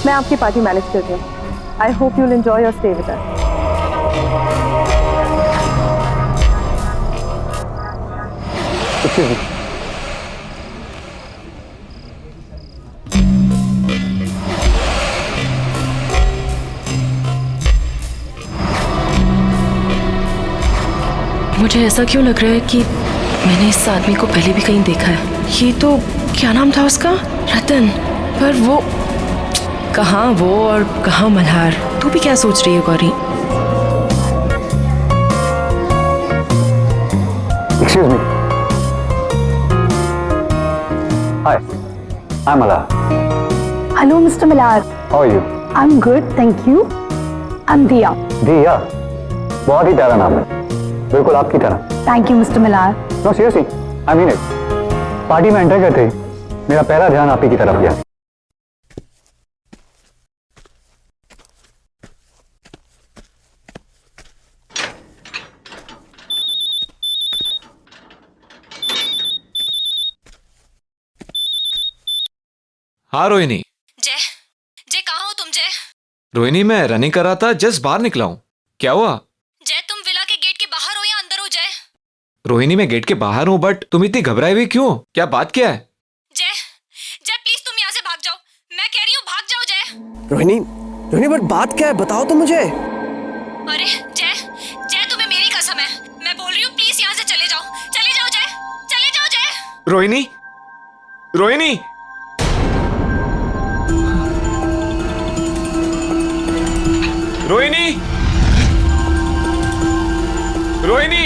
Speaker 11: मैं आपकी पार्टी मैनेज कर रही हूँ। I hope you will enjoy your stay with us.
Speaker 4: Excuse me.
Speaker 6: मुझे ऐसा क्यों लग रहा है कि मैंने इस आदमी को पहले भी कहीं देखा है। ये तो क्या नाम था उसका? रतन। पर वो कहाँ वो और कहाँ मल्हार? तू भी क्या सोच रही है Gauri?
Speaker 4: Excuse me. Hi, I am Mala.
Speaker 11: Hello mister Malhar.
Speaker 4: How are you?
Speaker 11: I am good, thank you. I am Diya.
Speaker 4: Diya? बहुत ही प्यारा नाम है, बिल्कुल आपकी तरह।
Speaker 11: Thank you mister Malhar.
Speaker 4: No seriously, I mean it. Party में एंटर करते ही मेरा पहला ध्यान आप ही की तरफ गया।
Speaker 15: हाँ रोहिणी।
Speaker 10: जय, जय कहाँ हो तुम जय?
Speaker 15: रोहिणी मैं रनिंग कर रहा था, जस्ट बाहर निकला हूँ। क्या हुआ?
Speaker 10: जय तुम विला के गेट के बाहर हो या अंदर हो जय?
Speaker 15: रोहिणी मैं गेट के बाहर हूँ, बट तुम इतनी घबराई हुई क्यों? क्या बात क्या है?
Speaker 10: जय, जय प्लीज तुम यहाँ से भाग जाओ, मैं कह रही हूँ भाग जाओ जय।
Speaker 16: रोहिणी, रोहिणी बट बात क्या है, बताओ तो मुझे।
Speaker 10: अरे जय, जय तुम्हें मेरी कसम है, मैं बोल रही हूँ प्लीज यहाँ से चले जाओ, चले जाओ जय, चले जाओ जय।
Speaker 15: रोहिणी, रोहिणी, रोहिणी, रोहिणी,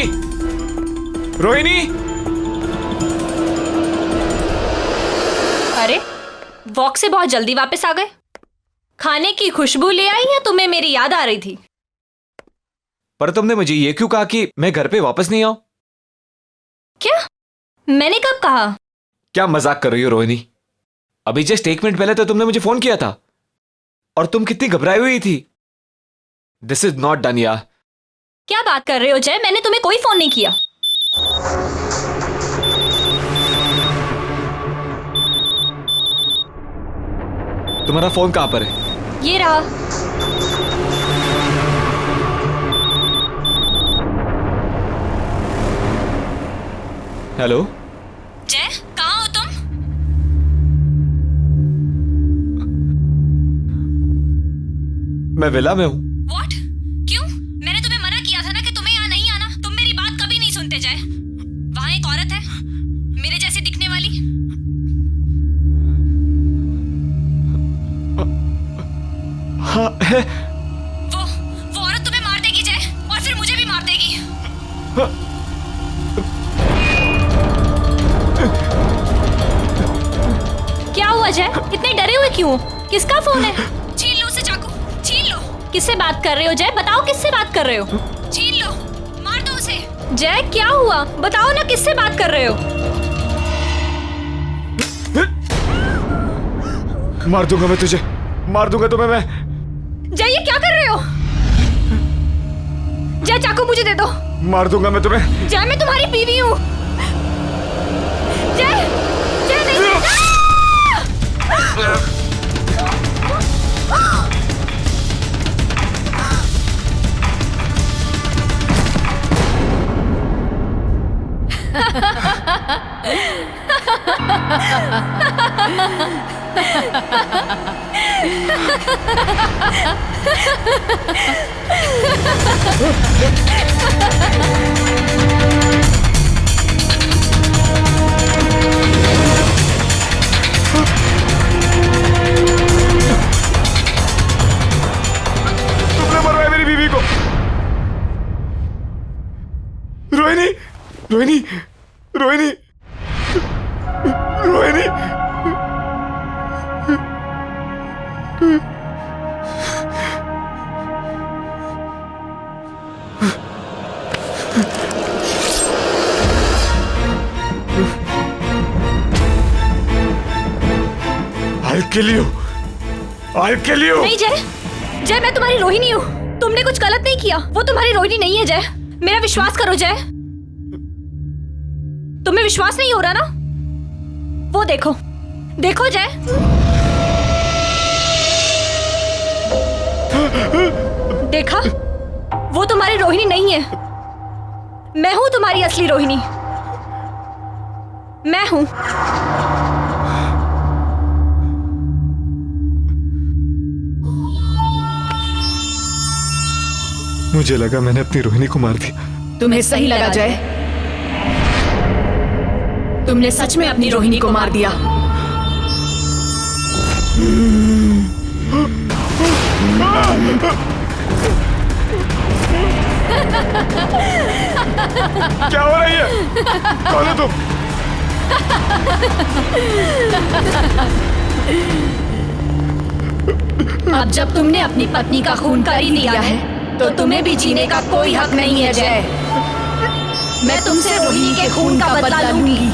Speaker 15: रोहिणी।
Speaker 10: अरे वॉक से बहुत जल्दी वापस आ गए। खाने की खुशबू ले आई या तुम्हें मेरी याद आ रही थी?
Speaker 15: पर तुमने मुझे ये क्यों कहा कि मैं घर पे वापस नहीं आऊं?
Speaker 10: क्या? मैंने कब कहा?
Speaker 15: क्या मजाक कर रही हो रोहिणी? अभी जस्ट 1 मिनट पहले तो तुमने मुझे फोन किया था और तुम कितनी घबराई हुई थी। दिस इज नॉट डन यार।
Speaker 10: क्या बात कर रहे हो जय, मैंने तुम्हें कोई फोन नहीं किया।
Speaker 15: तुम्हारा फोन कहां पर है?
Speaker 10: ये रहा।
Speaker 15: हेलो
Speaker 10: जय, कहाँ हो तुम?
Speaker 15: मैं विला में हूं।
Speaker 10: What? क्यों? मैंने तुम्हें मना किया था ना कि तुम्हें यहाँ नहीं आना। तुम मेरी बात कभी नहीं सुनते जय। वहाँ एक औरत है, मेरे जैसी दिखने वाली।
Speaker 15: हाँ है।
Speaker 10: वो औरत तुम्हें मार देगी जय, और फिर मुझे भी मार देगी। क्या हुआ जय? इतने डरे हुए क्यों? किसका फोन है? छीन लो उसे चाकू, छीन लो। किससे बात कर रहे हो जय? बताओ किससे बात कर रहे हो? छीन लो, मार दो उसे। जय क्या हुआ? बताओ ना किससे बात कर रहे हो?
Speaker 15: मार दूंगा मैं तुझे, मार दूंगा तुम्हें मैं।
Speaker 10: जय ये क्या कर रहे हो? जय चाकू मुझे दे दो।
Speaker 15: मार दूंगा मैं तुम्हें।
Speaker 10: जय मैं तुम्हारी बीवी हूँ। जय, जय नहीं।
Speaker 15: तुमने मरवाया मेरी बीवी को। Rohini, Rohini, Rohini, Rohini. I'll kill you. I'll kill you.
Speaker 10: नहीं जय, जय मैं तुम्हारी रोहिणी हूँ। तुमने कुछ गलत नहीं किया। वो तुम्हारी रोहिणी नहीं है जय। मेरा विश्वास करो जय। तुम्हें विश्वास नहीं हो रहा ना? वो देखो, देखो जय। देखा? वो तुम्हारी रोहिणी नहीं है। मैं हूं तुम्हारी असली रोहिणी। मैं हूं।
Speaker 15: मुझे लगा मैंने अपनी रोहिणी को मार दिया।
Speaker 7: तुम्हें सही लगा जय। तुमने सच में अपनी रोहिणी को मार दिया।
Speaker 15: क्या हो रही है? कौन है तुम?
Speaker 10: अब जब तुमने अपनी पत्नी का खून कर ही दिया है, तो तुम्हें भी जीने का कोई हक नहीं है जय। मैं तुमसे रोहिणी के खून का बदला लूंगी।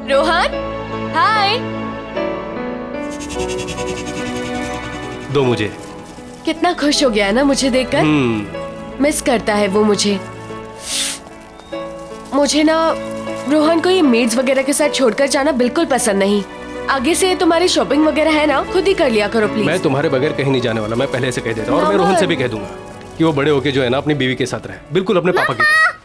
Speaker 10: रोहन,
Speaker 6: गए।
Speaker 17: दो मुझे।
Speaker 6: कितना खुश हो गया ना मुझे देखकर। मिस करता है वो मुझे। मुझे ना रोहन को ये मेड्स वगैरह के साथ छोड़कर जाना बिल्कुल पसंद नहीं। आगे से तुम्हारी शॉपिंग वगैरह है ना, खुद ही कर लिया करो प्लीज।
Speaker 17: मैं तुम्हारे बगैर कहीं नहीं जाने वाला, मैं पहले से कह देता हूँ। और मैं रोहन से भी कह दूंगा कि वो बड़े होके जो है ना अपनी बीवी के साथ रहे, बिल्कुल अपने पापा की तरह।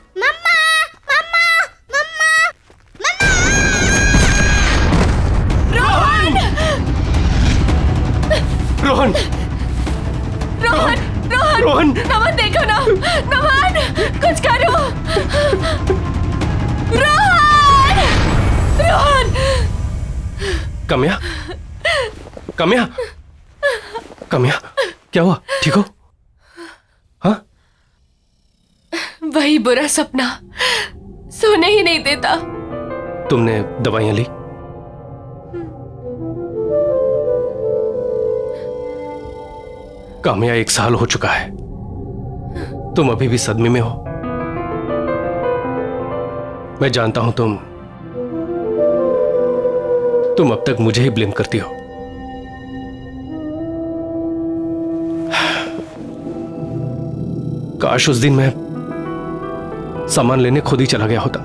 Speaker 17: रोहन!
Speaker 6: रोहन! रोहन!
Speaker 17: रोहन!
Speaker 6: नमन देखो ना, नमन कुछ करो। रोहन! रोहन!
Speaker 17: कम्या, कम्या, कम्या, क्या हुआ? ठीक हो? हाँ?
Speaker 6: वही बुरा सपना सोने ही नहीं देता।
Speaker 17: तुमने दवाइयां ली? काम्या 1 साल हो चुका है, तुम अभी भी सदमे में हो। मैं जानता हूं तुम अब तक मुझे ही ब्लेम करती हो। काश उस दिन मैं सामान लेने खुद ही चला गया होता।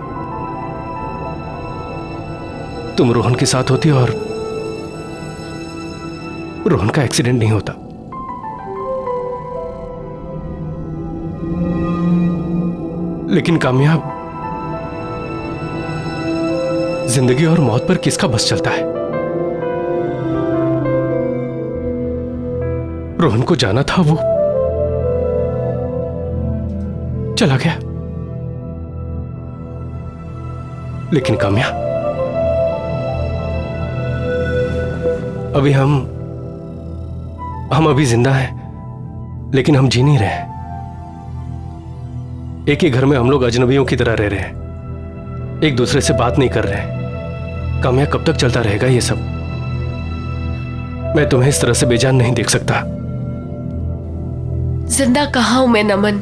Speaker 17: तुम रोहन के साथ होती और रोहन का एक्सीडेंट नहीं होता। लेकिन कामयाब, जिंदगी और मौत पर किसका बस चलता है? रोहन को जाना था, वो चला गया। लेकिन काम्या, अभी हम अभी जिंदा हैं, लेकिन हम जी नहीं रहे। एक ही घर में हम लोग अजनबियों की तरह रह रहे हैं, एक दूसरे से बात नहीं कर रहे। काम्या, कब तक चलता रहेगा ये सब? मैं तुम्हें इस तरह से बेजान नहीं देख सकता।
Speaker 6: जिंदा कहाँ हूं मैं नमन,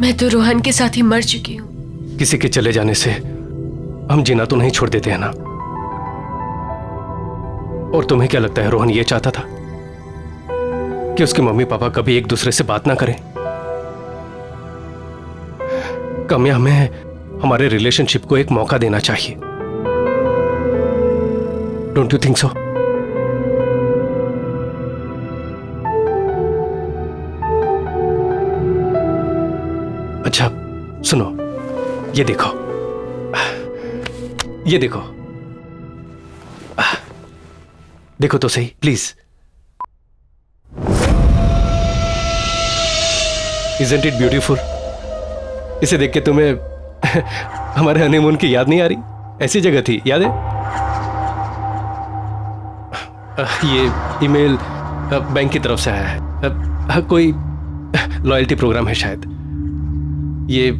Speaker 6: मैं तो रोहन के साथ ही मर चुकी हूं।
Speaker 17: किसी के चले जाने से हम जीना तो नहीं छोड़ देते हैं ना। और तुम्हें क्या लगता है रोहन ये चाहता था कि उसके मम्मी पापा कभी एक दूसरे से बात ना करें? काम्या, हमें हमारे रिलेशनशिप को एक मौका देना चाहिए। Don't you think so? अच्छा सुनो, ये देखो, ये देखो, देखो तो सही प्लीज। Isn't it beautiful? इसे देख के तुम्हें हमारे हनीमून की याद नहीं आ रही? ऐसी जगह थी, याद है? ये ईमेल बैंक की तरफ से आया है, कोई लॉयल्टी प्रोग्राम है शायद। ये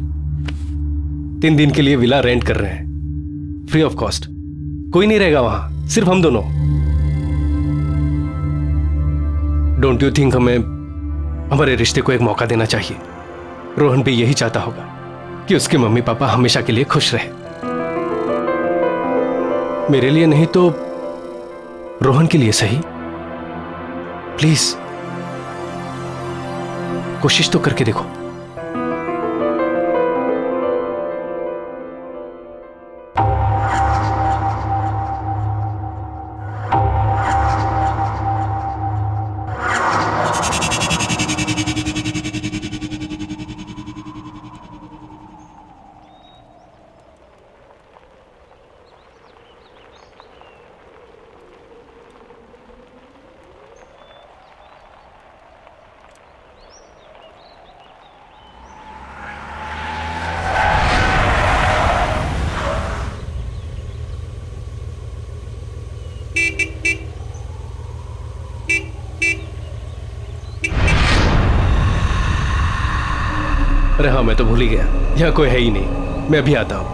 Speaker 17: 3 दिन के लिए विला रेंट कर रहे हैं, फ्री ऑफ कॉस्ट। कोई नहीं रहेगा वहां, सिर्फ हम दोनों। डोंट यू थिंक हमें हमारे रिश्ते को एक मौका देना चाहिए? रोहन भी यही चाहता होगा कि उसके मम्मी पापा हमेशा के लिए खुश रहे। मेरे लिए नहीं तो रोहन के लिए सही। प्लीज कोशिश तो करके देखो। अरे हाँ, मैं तो भूल ही गया, यहाँ कोई है ही नहीं। मैं अभी आता हूं।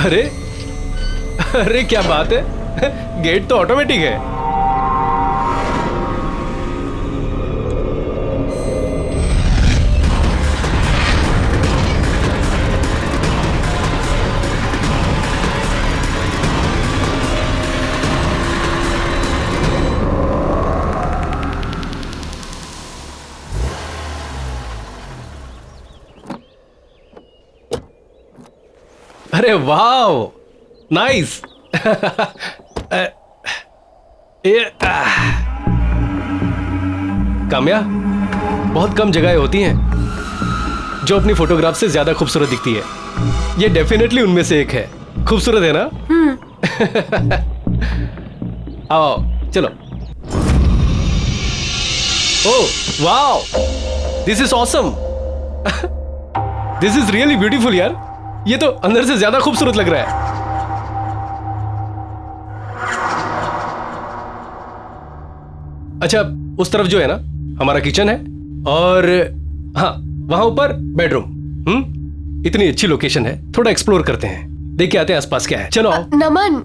Speaker 17: अरे अरे क्या बात है, गेट तो ऑटोमेटिक है। अरे वाह, नाइस। काम्या, बहुत कम जगहें होती हैं जो अपनी फोटोग्राफ से ज्यादा खूबसूरत दिखती है। ये डेफिनेटली उनमें से एक है। खूबसूरत है ना? आओ चलो। Oh wow, this is awesome. This is really beautiful यार। ये तो अंदर से ज्यादा खूबसूरत लग रहा है। अच्छा, उस तरफ जो है ना हमारा किचन है, और हाँ वहां ऊपर बेडरूम। इतनी अच्छी लोकेशन है, थोड़ा एक्सप्लोर करते हैं, देख के आते हैं आसपास क्या है। चलो आओ।
Speaker 6: नमन,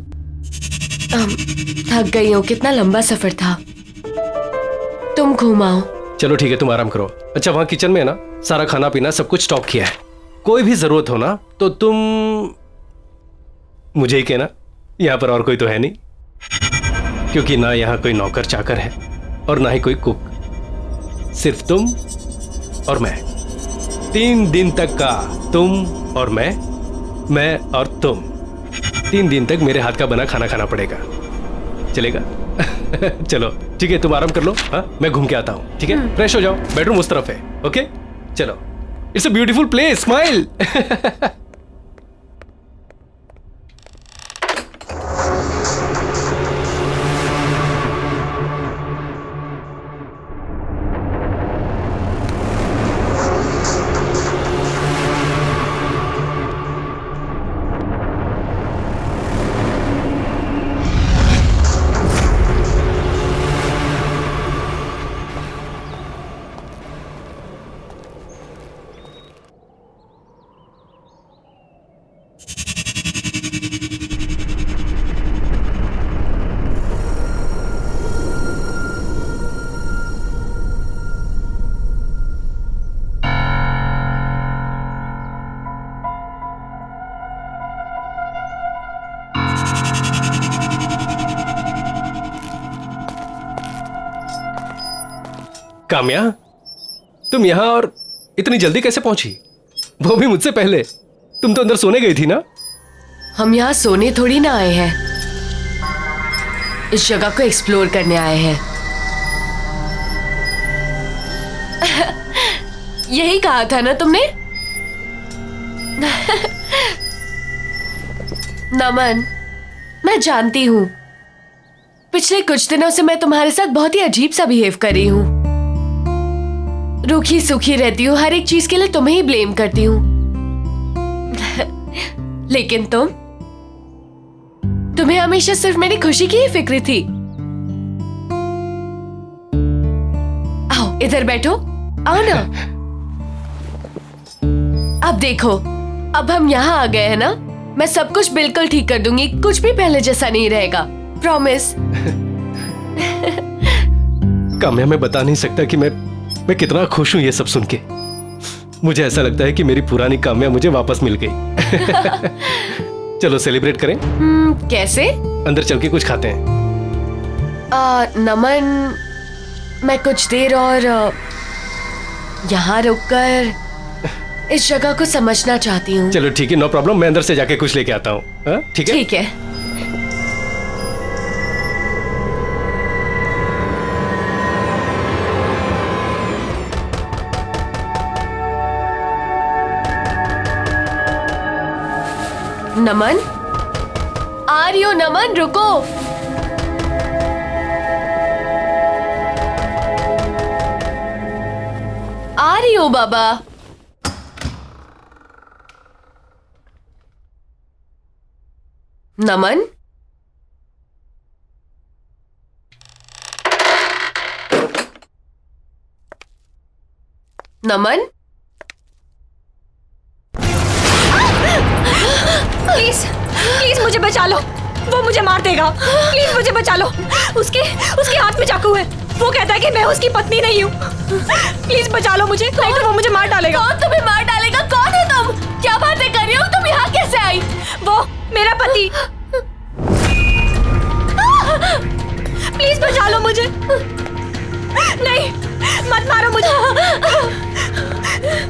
Speaker 6: थक गई हूँ, कितना लंबा सफर था। तुम घुमाओ।
Speaker 17: चलो ठीक है, तुम आराम करो। अच्छा, वहां किचन में है ना सारा खाना पीना सब कुछ स्टॉक किया है। कोई भी जरूरत हो ना तो तुम मुझे ही कहना। यहां पर और कोई तो है नहीं, क्योंकि ना यहां कोई नौकर चाकर है और ना ही कोई कुक। सिर्फ तुम और मैं। 3 दिन तक का तुम और मैं और तुम। 3 दिन तक मेरे हाथ का बना खाना खाना पड़ेगा। चलेगा? चलो ठीक है, तुम आराम कर लो। हाँ, मैं घूम के आता हूँ। ठीक है, फ्रेश हो जाओ। बेडरूम उस तरफ है। ओके चलो। It's a beautiful place. Smile. Kamya, तुम यहां और इतनी जल्दी कैसे पहुंची? वो भी मुझसे पहले। तुम तो अंदर सोने गई थी ना?
Speaker 6: हम यहाँ सोने थोड़ी ना आए हैं, इस जगह को एक्सप्लोर करने आए हैं। यही कहा था ना तुमने? नमन, मैं जानती हूँ पिछले कुछ दिनों से मैं तुम्हारे साथ बहुत ही अजीब सा बिहेव कर रही हूँ। रूखी सूखी रहती हूँ, हर एक चीज के लिए तुम्हें ही ब्लेम करती हूँ। लेकिन तुम्हें हमेशा सिर्फ मेरी खुशी की ही फिक्र थी। आओ इधर बैठो, आओ ना। अब देखो, अब हम यहाँ आ गए हैं ना, मैं सब कुछ बिल्कुल ठीक कर दूंगी। कुछ भी पहले जैसा नहीं रहेगा, प्रॉमिस।
Speaker 17: काम्या, मैं बता नहीं सकता कि मैं कितना खुश हूं ये सब सुन के। मुझे ऐसा लगता है कि मेरी पुरानी काम्या मुझे वापस मिल गई। चलो सेलिब्रेट करें।
Speaker 6: कैसे?
Speaker 17: अंदर चल के कुछ खाते हैं।
Speaker 6: नमन, मैं कुछ देर और यहाँ रुककर इस जगह को समझना चाहती हूँ।
Speaker 17: चलो ठीक है, नो प्रॉब्लम। मैं अंदर से जाके कुछ लेके आता हूँ। ठीक है?
Speaker 6: ठीक है। नमन, आ रही हो? नमन रुको। आ रही हो बाबा। नमन, नमन,
Speaker 10: प्लीज प्लीज मुझे बचा लो, वो मुझे मार देगा। प्लीज मुझे बचा लो। उसके हाथ में चाकू है। वो कहता है कि मैं उसकी पत्नी नहीं हूँ। प्लीज बचा लो मुझे, नहीं तो वो मुझे मार डालेगा।
Speaker 6: कौन तुम्हें मार डालेगा? कौन है तुम? क्या बातें कर रही हो? तुम यहाँ कैसे आई?
Speaker 10: वो मेरा पति। प्लीज बचा लो मुझे। नहीं, मत मारो मुझे।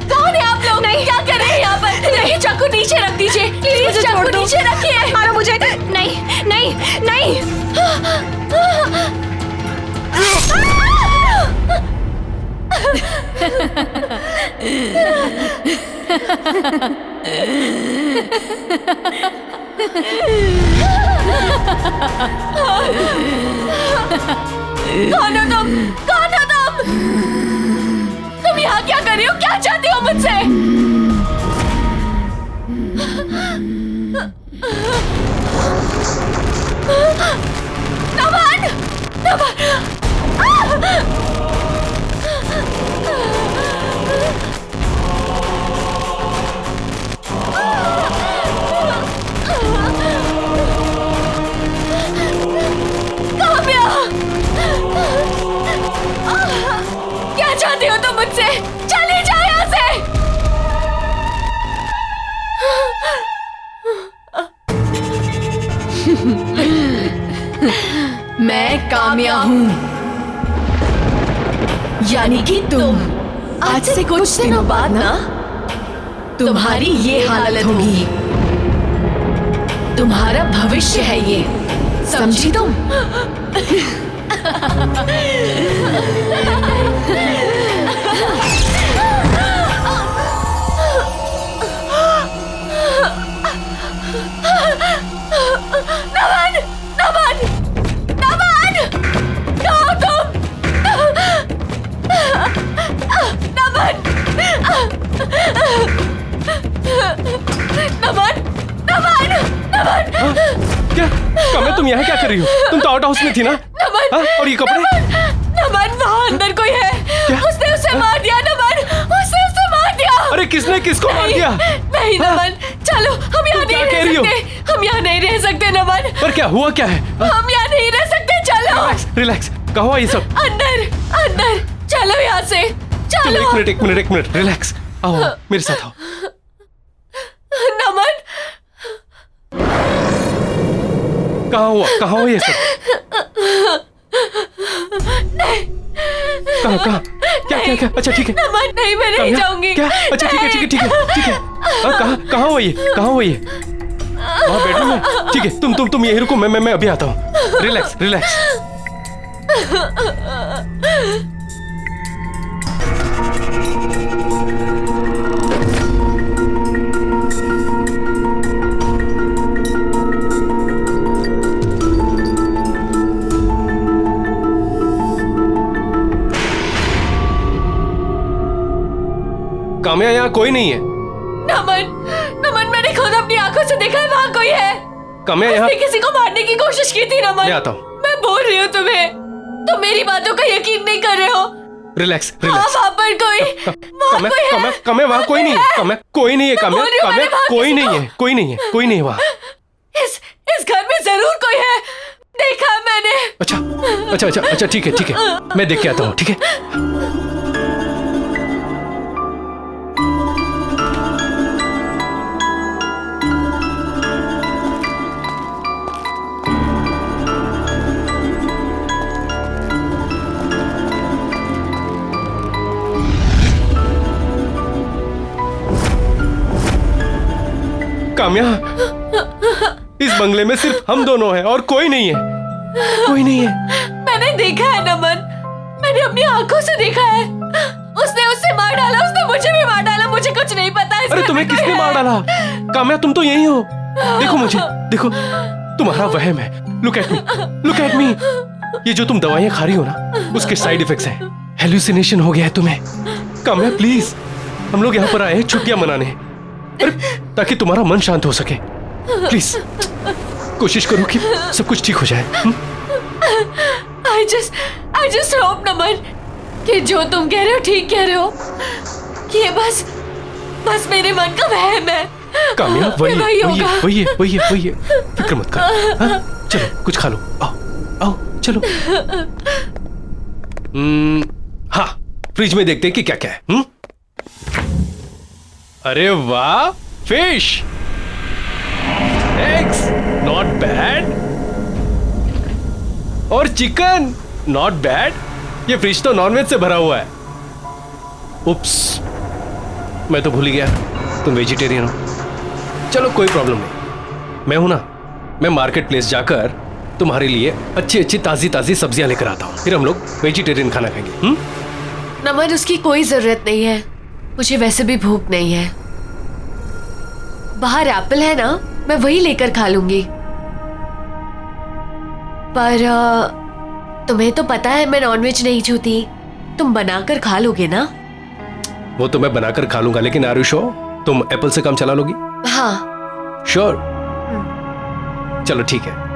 Speaker 6: कौन है आप लोग?
Speaker 10: नहीं,
Speaker 6: क्या कर रहे हैं यहाँ पर?
Speaker 8: नहीं, चाकू नीचे रख दीजिए प्लीज, चाकू नीचे रखिए। मारो मुझे। नहीं नहीं नहीं। कौन हो तुम? कौन हो तुम? तुम यहाँ क्या कर रही हो? क्या चाहती हो मुझसे? नमन! नमन! काम्या! क्या चाहती हो तुम मुझसे? चली जाओ यहाँ से! मैं काम्या हूँ, यानी कि तुम। आज से कुछ दिनों बाद ना तुम्हारी ये हालत होगी। तुम्हारा भविष्य है ये, समझी तुम? नमन! नमन! नमन! कहो तुम! नमन! नमन! नमन! नमन!
Speaker 17: क्या काम्या, तुम यहाँ क्या कर रही हो? तुम तो आउट हाउस में थी ना?
Speaker 8: नमन!
Speaker 17: और ये कपड़े?
Speaker 8: नमन, वहाँ अंदर कोई है। उसने उसे मार दिया नमन, उसने उसे मार दिया।
Speaker 17: अरे किसने किसको मार दिया?
Speaker 8: नहीं नमन, चलो हम यहाँ नहीं रह सकते। हम यहाँ नहीं रह सकते नमन।
Speaker 17: पर क्या हुआ, क्या है?
Speaker 8: हम यहाँ नहीं रह सकते, चलो।
Speaker 17: रिलैक्स, कहाँ हुआ ये सब?
Speaker 8: अंदर अंदर चलो यहाँ से, चलो।
Speaker 17: एक मिनट, रिलैक्स। आओ मेरे साथ आओ।
Speaker 8: नमन!
Speaker 17: कहाँ हुआ ये सब? कहाँ? क्या? अच्छा ठीक है।
Speaker 8: नमन नहीं, मैं नहीं जाऊंगी।
Speaker 17: क्या? अच्छा ठीक है। कहाँ हुआ ये? वहाँ बेडरूम में? ठीक है, तुम यहीं रुको, मैं अभी आता हूँ। रिलैक्स। काम्या, यहाँ कोई नहीं है।
Speaker 8: नमन, मैंने खुद अपनी आंखों से देखा है, वहाँ कोई है।
Speaker 17: काम्या, यहाँ
Speaker 8: किसी को मारने की कोशिश की थी नमन।
Speaker 17: मैं आता हूँ।
Speaker 8: मैं बोल रही हूँ तुम्हें, तुम मेरी बातों का यकीन नहीं कर रहे हो।
Speaker 17: रिलैक्स।
Speaker 8: वहाँ पर कोई है।
Speaker 17: काम्या, वहाँ कोई नहीं है। काम्या, कोई नहीं है। काम्या, कोई नहीं है वहाँ।
Speaker 8: इस घर में जरूर कोई है, देखा मैंने।
Speaker 17: अच्छा ठीक है, मैं देख के आता हूँ। ठीक है। काम्या, इस बंगले में सिर्फ हम दोनों हैं और कोई नहीं है।
Speaker 8: मैंने देखा है नमन, मैंने अपनी आंखों से देखा है। उसने उससे मार डाला, उसने मुझे भी मार डाला, मुझे कुछ नहीं पता।
Speaker 17: अरे तुम्हें किसने मार डाला? काम्या, तुम तो यही हो। देखो मुझे, देखो, तुम्हारा वहम है। Look at me. ये जो तुम दवाइयां खा रही हो ना, उसके साइड इफेक्ट्स हैं। हेलुसिनेशन हो गया है तुम्हें। काम्या प्लीज, हम लोग यहाँ पर आए हैं छुट्टियां मनाने, ताकि तुम्हारा मन शांत हो सके। प्लीज कोशिश करो कि सब कुछ ठीक हो जाए।
Speaker 8: I just hope नमन कि जो तुम कह रहे हो ठीक कह रहे हो। ये बस मेरे मन का वहम है।
Speaker 17: काम्या, वही है। फिक्र मत कर। चलो कुछ खा लो। आओ चलो। हाँ, फ्रिज में देखते हैं कि क्या क्या है। अरे वाह, फिश, एग्स, नॉट बैड, और चिकन, नॉट बैड। ये फ्रिज तो नॉनवेज से भरा हुआ है। उप्स, मैं तो भूल ही गया। तुम वेजिटेरियन हो। चलो कोई प्रॉब्लम नहीं, मैं हूं ना, मैं मार्केट प्लेस जाकर तुम्हारे लिए अच्छी अच्छी ताजी ताजी सब्जियां लेकर आता हूँ, फिर हम लोग वेजिटेरियन खाना खाएंगे।
Speaker 6: नमन, उसकी कोई जरूरत नहीं है, मुझे वैसे भी भूख नहीं है। बाहर एप्पल है ना, मैं वही लेकर खा लूंगी। पर तुम्हें तो पता है मैं नॉनवेज नहीं छूती, तुम बनाकर खा लोगे ना?
Speaker 17: वो तो मैं बनाकर खा लूंगा, लेकिन आर यू श्योर तुम एप्पल से काम चला लोगी?
Speaker 6: हाँ।
Speaker 17: श्योर? चलो ठीक है।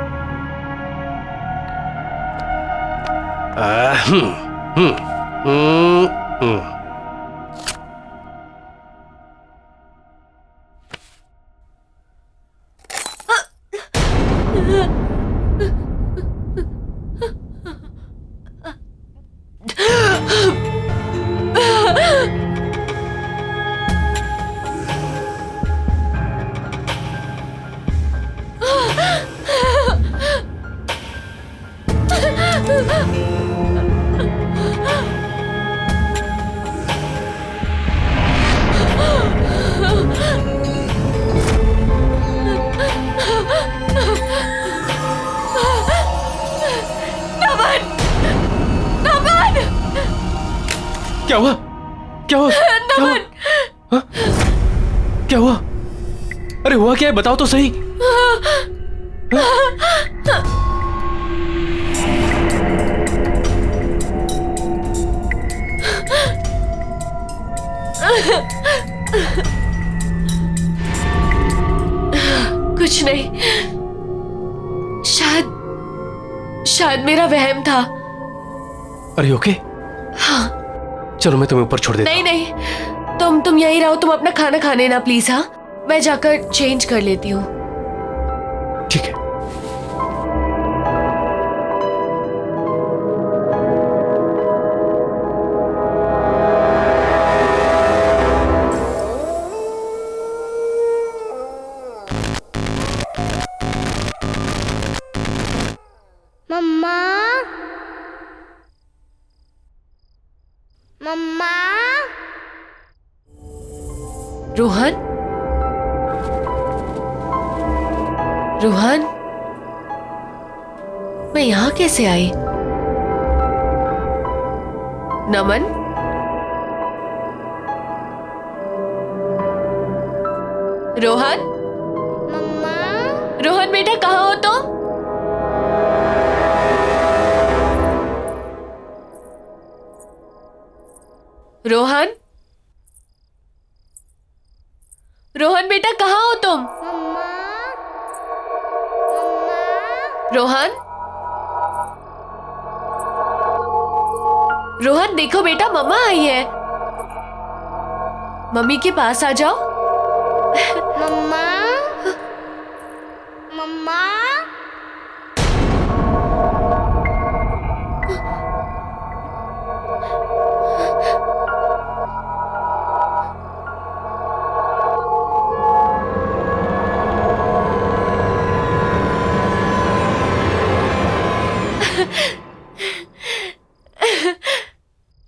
Speaker 17: क्या हुआ? क्या हुआ? हाँ? क्या हुआ? अरे हुआ क्या है, बताओ तो सही।
Speaker 6: कुछ नहीं, शायद मेरा वहम था।
Speaker 17: अरे ओके?
Speaker 6: हाँ।
Speaker 17: चलो मैं तुम्हें ऊपर छोड़ देता हूं।
Speaker 6: नहीं, तुम यहीं रहो, तुम अपना खाना खाने ना प्लीज। हाँ, मैं जाकर चेंज कर लेती हूँ।
Speaker 17: ठीक है।
Speaker 14: मम्मा, मम्मा।
Speaker 6: रोहन, रोहन, मैं यहां कैसे आई? नमन, रोहन,
Speaker 14: मम्मा।
Speaker 6: रोहन बेटा कहाँ हो तुम? रोहन, रोहन बेटा कहाँ हो तुम? रोहन, रोहन देखो बेटा, मम्मा आई है, मम्मी के पास आ जाओ।
Speaker 14: मम्मा, मम्मा।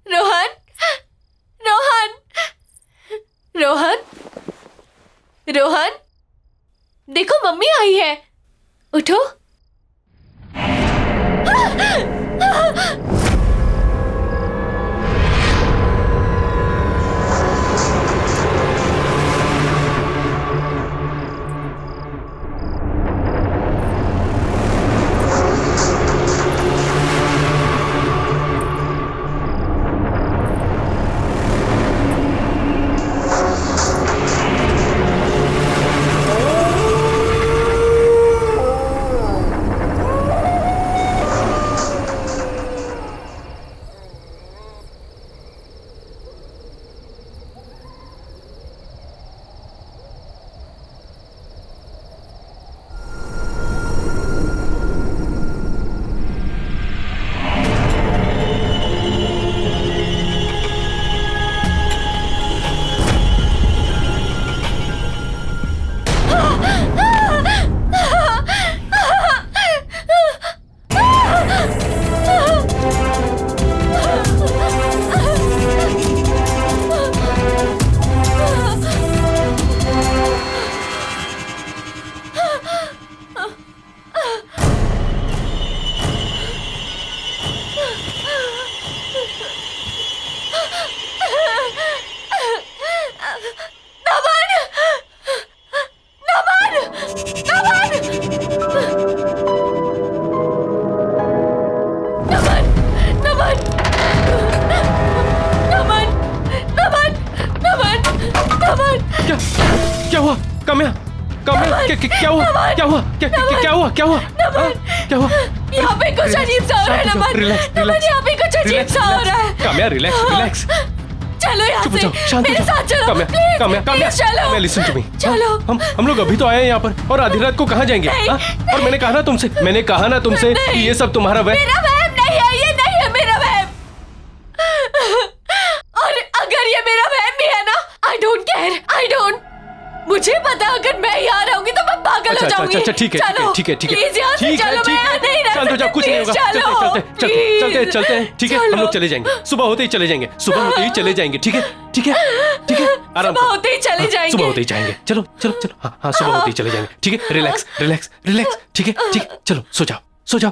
Speaker 6: रोहन, रोहन, रोहन, रोहन, देखो मम्मी आई है, उठो।
Speaker 17: क्या हुआ काम्या? काम्या क्या हुआ? क्या हुआ? क्या हुआ? क्या हुआ? क्या हुआ?
Speaker 8: यहाँ पे कुछ अजीब सा हो रहा है नमन। नमन यहाँ पे कुछ अजीब सा हो रहा है।
Speaker 17: Kamya relax relax.
Speaker 8: चलो यहाँ
Speaker 17: चुप हो
Speaker 8: से,
Speaker 17: जाओ, शांत हो
Speaker 8: मेरे
Speaker 17: जाओ।
Speaker 8: साथ चलो।
Speaker 17: काम्या
Speaker 8: प्लीज,
Speaker 17: काम्या काम्या
Speaker 8: प्लीज चलो।
Speaker 17: Kamya listen to me.
Speaker 8: चलो।
Speaker 17: हम लोग अभी तो आए हैं यहाँ पर और आधी रात को कहाँ जाएंगे? हाँ? और मैंने कहा ना तुमसे कि ये सब तुम्हारा वह।
Speaker 8: मेरा वहम नहीं है, ये नहीं है मेरा वहम। और अगर ये मेरा वहम भी है ना, I don't care, I don't. मुझे पता अगर मैं यहाँ रहूंगी तो मैं पागल हो जाऊंगी।
Speaker 17: अच्छा ठीक है
Speaker 8: प्लीज यहाँ से चलो, मैं यहाँ नहीं रह
Speaker 17: शांत हो जाओ, कुछ नहीं होगा। चलते हैं ठीक है, हम लोग चले जाएंगे। सुबह होते ही चले जाएंगे, सुबह होते ही चले जाएंगे। ठीक है आराम
Speaker 8: सुबह होते ही चले जाएंगे।
Speaker 17: सुबह होते ही जाएंगे। चलो हाँ सुबह होते ही चले जाएंगे। ठीक है, रिलैक्स। ठीक है चलो सो जाओ।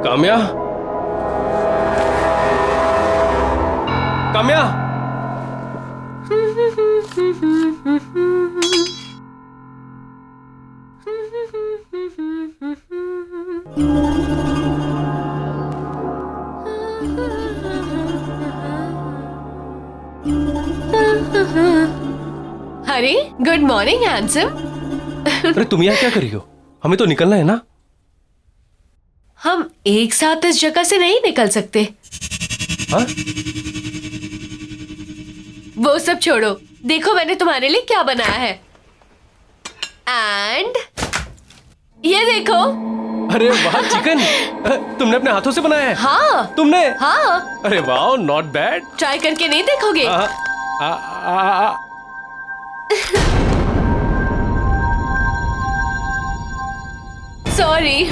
Speaker 17: काम्या
Speaker 8: अरे गुड मॉर्निंग हैंडसम।
Speaker 17: अरे तुम यहाँ क्या कर रही हो? हमें तो निकलना है ना।
Speaker 8: हम एक साथ इस जगह से नहीं निकल सकते।
Speaker 17: हाँ?
Speaker 8: वो सब छोड़ो, देखो मैंने तुम्हारे लिए क्या बनाया है। एंड ये देखो।
Speaker 17: अरे वाह, चिकन तुमने अपने हाथों से बनाया है?
Speaker 8: हाँ।
Speaker 17: तुमने?
Speaker 8: हाँ।
Speaker 17: अरे वाह, नॉट बैड।
Speaker 8: ट्राई करके नहीं देखोगे? सॉरी।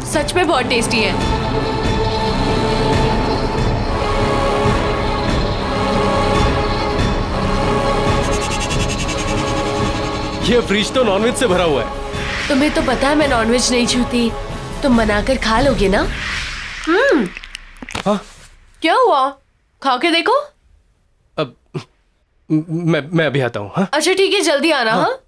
Speaker 8: सच में बहुत टेस्टी है।
Speaker 17: ये फ्रिज तो नॉनवेज से भरा हुआ है।
Speaker 8: तुम्हें तो पता है मैं नॉनवेज नहीं छूती, तुम बनाकर खा लोगे ना?
Speaker 17: हाँ?
Speaker 8: क्या हुआ? खा के देखो।
Speaker 17: अब मैं अभी आता हूँ। हाँ?
Speaker 8: अच्छा ठीक है, जल्दी आना। हाँ?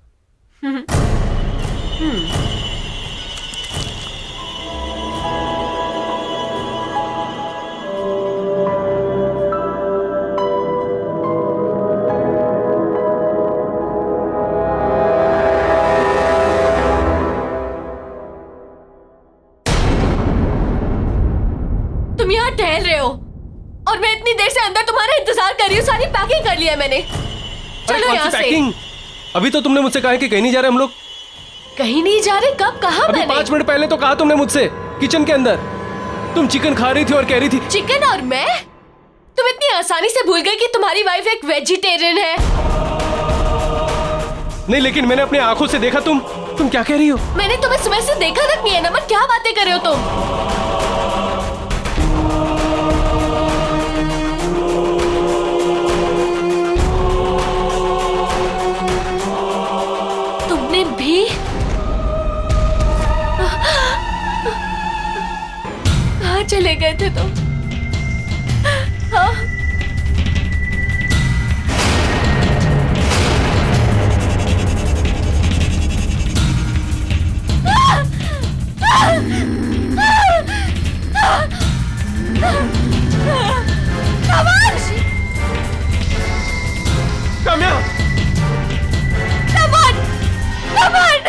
Speaker 8: तुम यहाँ टहल रहे हो और मैं इतनी देर से अंदर तुम्हारा इंतजार कर रही हूँ। सारी पैकिंग कर लिया है मैंने। चलो यहाँ से।
Speaker 17: पैकिंग? अभी तो तुमने मुझसे कहा कि कहीं नहीं जा रहे हम लोग।
Speaker 8: कहीं नहीं जा रहे? कब कहा
Speaker 17: अभी
Speaker 8: मैंने?
Speaker 17: 5 मिनट पहले तो कहा तुमने मुझसे किचन के अंदर। तुम चिकन खा रही थी और कह रही थी
Speaker 8: चिकन। और मैं? तुम इतनी आसानी से भूल गए कि तुम्हारी वाइफ एक वेजिटेरियन है।
Speaker 17: नहीं, लेकिन मैंने अपनी आंखों से देखा। तुम क्या कह रही हो?
Speaker 8: मैंने तुम्हें सुबह से देखा तक नहीं है नमन। क्या बातें कर रहे हो तुम? तुमने भी? कहाँ चले गए थे तुम? हाँ?
Speaker 17: काम्या!
Speaker 8: नमन! नमन!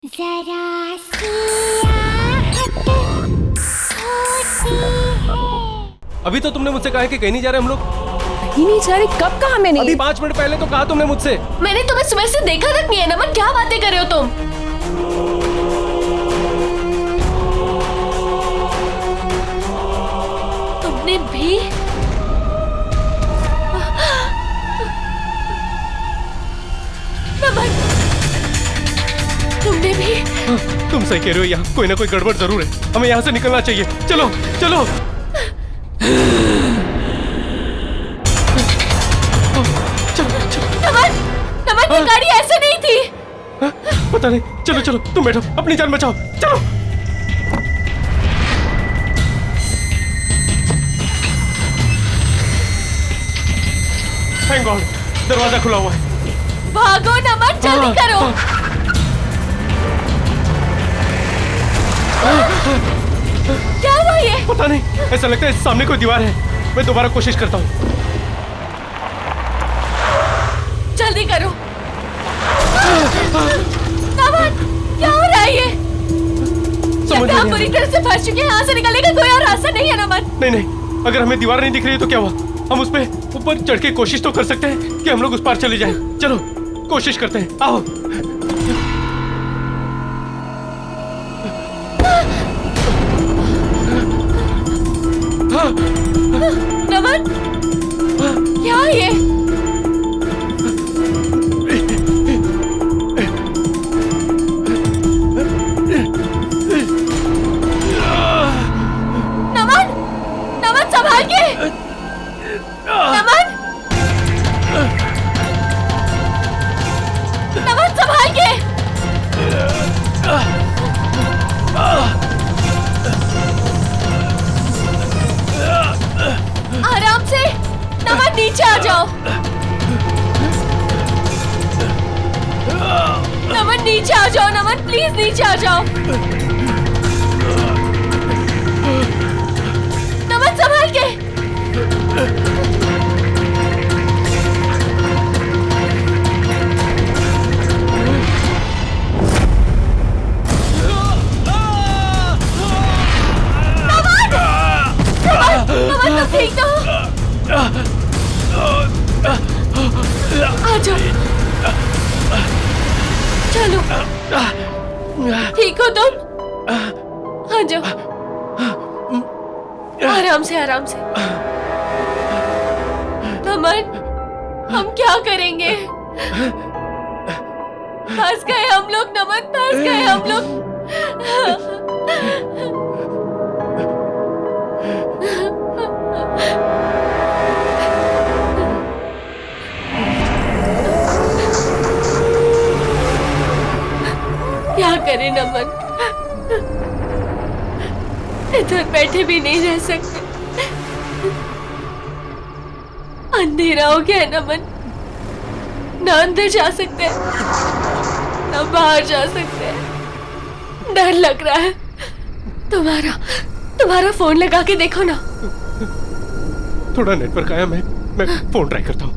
Speaker 14: जरा सी आहट होती है।
Speaker 17: अभी तो तुमने मुझसे कहा कि कहीं नहीं जा रहे हम लोग।
Speaker 11: कहीं नहीं जा रहे? कब कहा मैंने?
Speaker 17: अभी 5 मिनट पहले तो कहा तुमने मुझसे।
Speaker 8: मैंने तुम्हें सुबह से देखा तक नहीं है नमन। क्या बातें कर रहे हो तुम?
Speaker 6: अभी नमन, तुमने भी?
Speaker 17: तुम सही कह रहे हो, यहाँ कोई ना कोई गड़बड़ जरूर है। हमें यहाँ से निकलना चाहिए। चलो चलो।
Speaker 6: नमन, नमन ये गाड़ी ऐसे नहीं थी।
Speaker 17: पता नहीं। चलो चलो, तुम बैठो, अपनी जान बचाओ। चलो। थैंक गॉड, दरवाजा खुला हुआ है।
Speaker 6: भागो नमन, जल्दी करो। क्या हुआ ये?
Speaker 17: पता नहीं, ऐसा लगता है सामने कोई दीवार है। मैं दोबारा कोशिश करता हूँ।
Speaker 6: जल्दी करो। नमन, क्या हो रहा है ये?
Speaker 17: समझ
Speaker 6: हम
Speaker 17: नहीं
Speaker 6: पूरी तरह से फंस चुके हैं। यहाँ से निकलने का कोई और रास्ता नहीं है नमन।
Speaker 17: नहीं नहीं, अगर हमें दीवार नहीं दिख रही है तो क्या हुआ? हम उस पे ऊपर चढ़ के कोशिश तो कर सकते हैं कि हम लोग उस पार चले जाएं। चलो कोशिश करते हैं, आओ।
Speaker 6: नमन, क्या ये? नमन, नमन संभाल के। नमन, नमन संभाल के। आराम से। नमन नीचे आ जाओ। नमन नीचे आ जाओ। नमन प्लीज नीचे आ जाओ। नमन संभाल के। नमन तुम ठीक तो हो? आ जाओ। चलो, ठीक हो तुम? आ जाओ। आराम से, आराम से। नमन, हम क्या करेंगे? फंस गए हम लोग नमन, फंस गए हम लोग। क्या करें नमन, इधर बैठे भी नहीं रह सकते। अंधेरा हो गया है नमन, ना अंदर जा सकते हैं ना बाहर जा सकते हैं। डर लग रहा है। तुम्हारा फोन लगा के देखो ना।
Speaker 17: थोड़ा नेटवर्क आया, मैं फोन ट्राई करता हूँ।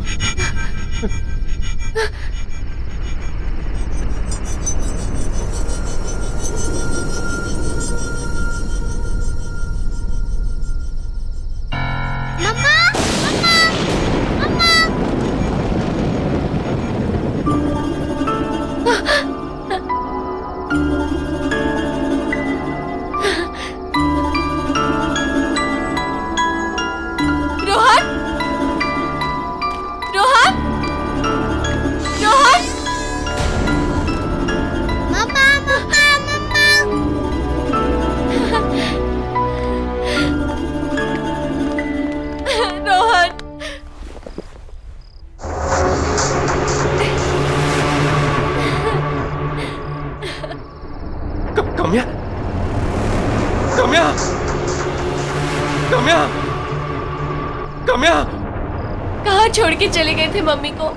Speaker 6: कहाँ छोड़ के चले गए थे मम्मी को?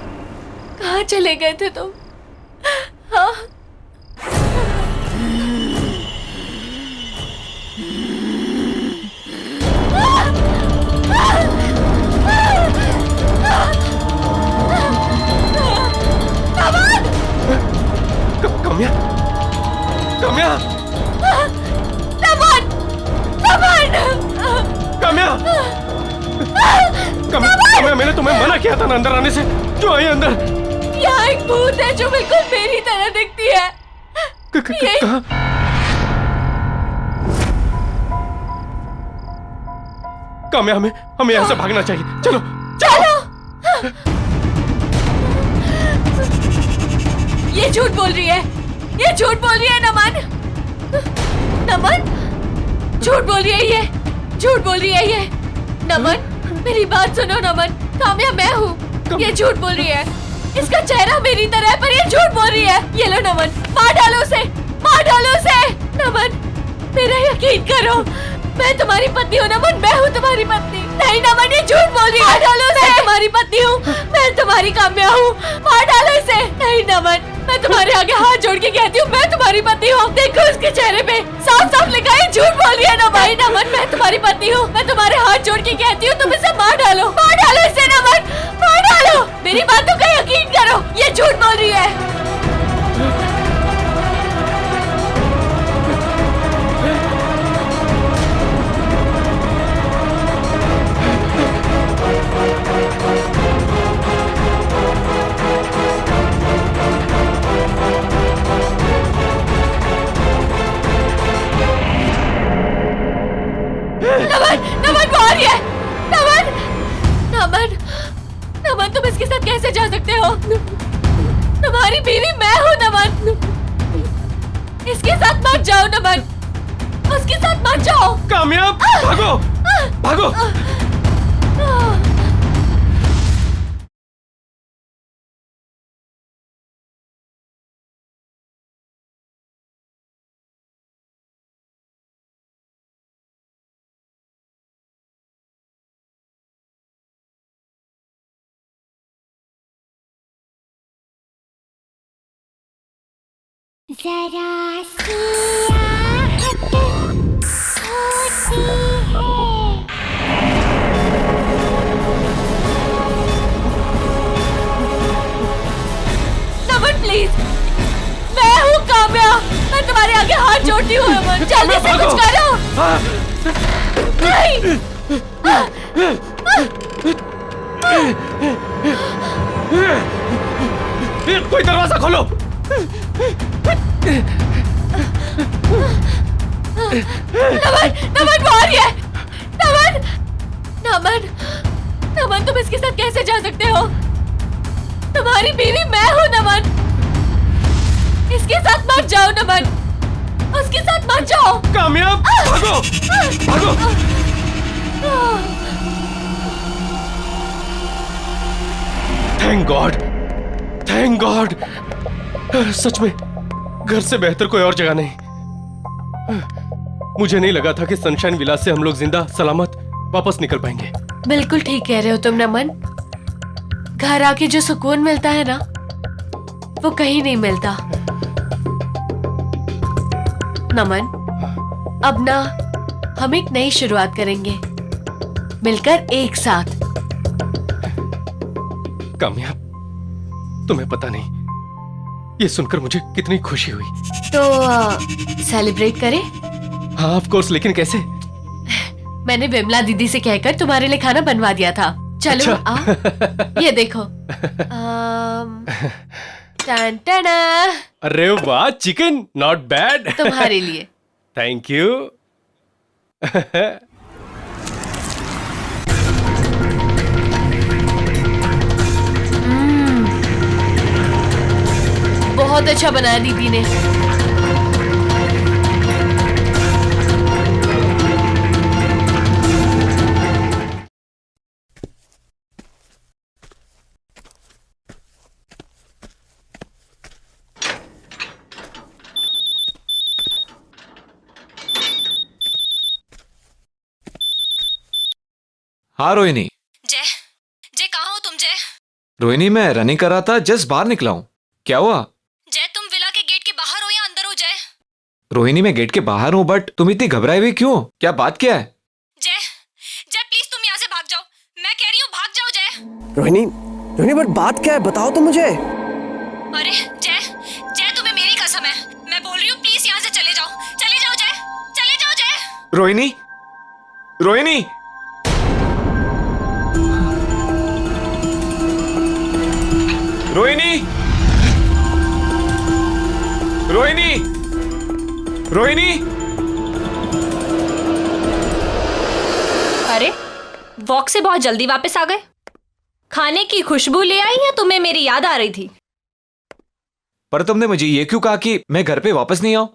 Speaker 6: कहाँ चले गए थे तुम? हाँ?
Speaker 17: कम्या, कम्या,
Speaker 6: नमन, नमन,
Speaker 17: कम्या, कम्या, मैंने तुम्हें मना किया था ना अंदर आने से। क्यों आई अंदर?
Speaker 6: यहाँ एक भूत है जो बिल्कुल मेरी तरह दिखती है।
Speaker 17: कहाँ? काम्या, हमें यहाँ से भागना चाहिए। चलो
Speaker 8: चलो। ये झूठ बोल रही है, ये झूठ बोल रही है नमन। नमन झूठ बोल रही है, ये झूठ बोल रही है ये। नमन मेरी बात सुनो नमन, काम्या मैं हूँ। ये झूठ बोल रही है, इसका चेहरा मेरी तरह है पर ये झूठ बोल रही है। ये लो नमन, मार डालो उसे, मार डालो उसे। नमन मेरा यकीन करो, मैं तुम्हारी पत्नी हूँ नमन, मैं हूँ तुम्हारी पत्नी। नहीं नमन ये झूठ बोल रही है। मार डालो उसे। मैं तुम्हारी पत्नी हूँ, मैं तुम्हारी काम्या हूँ, मार डालो इसे। नहीं नमन मैं तुम्हारे आगे हाथ जोड़ के कहती हूँ मैं तुम्हारी पत्नी हूँ। देखो उसके चेहरे पे साफ साफ लिखा है झूठ बोल रही है नमन। नहीं नमन मैं तुम्हारी पत्नी हूँ, मैं तुम्हारे हाथ जोड़ के कहती हूँ तुम इसे मार डालो, मार डालो इसे नमन, मार डालो। मेरी बातों का यकीन करो, ये झूठ बोल रही है। नमन नमन वो आ रही है। नमन नमन नमन तुम इसके साथ कैसे जा सकते हो? तुम्हारी बीवी मैं हूँ नमन, इसके साथ मत जाओ नमन, उसके साथ मत जाओ।
Speaker 17: कामयाब भागो, भागो।
Speaker 14: जरा सी आहट होती है।
Speaker 8: नमन प्लीज, मैं हूँ काम्या, मैं तुम्हारे आगे हाथ जोड़ती हूँ नमन, जल्दी से कुछ करो। नहीं
Speaker 17: कोई दरवाजा खोलो।
Speaker 8: नमन नमन वो आ रही है। नमन नमन नमन तुम इसके साथ कैसे जा सकते हो? तुम्हारी बीवी मैं हूँ नमन, इसके साथ मत जाओ नमन, उसके साथ मत जाओ।
Speaker 17: कामयाब भागो, भागो। Thank God, thank God. सच में घर से बेहतर कोई और जगह नहीं। मुझे नहीं लगा था कि सनशाइन विला से हम लोग जिंदा सलामत वापस निकल पाएंगे।
Speaker 8: बिल्कुल ठीक कह रहे हो तुम नमन, घर आके जो सुकून मिलता है ना वो कहीं नहीं मिलता। नमन अब ना हम एक नई शुरुआत करेंगे, मिलकर एक साथ।
Speaker 17: कामयाब तुम्हें पता नहीं ये सुनकर मुझे कितनी खुशी हुई।
Speaker 8: तो सेलिब्रेट करें?
Speaker 17: हाँ ऑफ कोर्स, लेकिन कैसे?
Speaker 8: मैंने विमला दीदी से कहकर तुम्हारे लिए खाना बनवा दिया था। चलो
Speaker 17: अच्छा।
Speaker 8: आओ, ये देखो। टन टना।
Speaker 17: अरे वाह, चिकन नॉट बैड।
Speaker 8: तुम्हारे लिए।
Speaker 17: Thank you.
Speaker 8: बहुत अच्छा बनाया दीदी ने।
Speaker 15: हाँ रोहिणी।
Speaker 10: जय जय कहाँ हो तुम? जय
Speaker 15: रोहिणी मैं रनिंग कर रहा था, जस्ट बाहर निकला हूँ। क्या हुआ?
Speaker 10: जय तुम विला के गेट के बाहर हो या अंदर हो? जय
Speaker 15: रोहिणी मैं गेट के बाहर हूँ, बट तुम इतनी घबराई हुई क्यों? क्या बात क्या है?
Speaker 10: जय जय प्लीज तुम यहाँ से भाग जाओ, मैं कह रही हूँ भाग जाओ। जय
Speaker 16: रोहिणी, रोहिणी बट बात क्या है, बताओ तो मुझे।
Speaker 10: अरे जय जय तुम्हें मेरी कसम है, मैं बोल रही हूँ प्लीज यहाँ से चले जाओ, चले जाओ जय, चले जाओ जय।
Speaker 15: रोहिणी, रोहिणी, रोहिणी, रोहिणी, रोहिणी।
Speaker 8: अरे
Speaker 18: वॉक से बहुत जल्दी वापस आ गए? खाने की खुशबू ले आई या तुम्हें मेरी याद आ रही थी?
Speaker 15: पर तुमने मुझे ये क्यों कहा कि मैं घर पे वापस नहीं आऊं?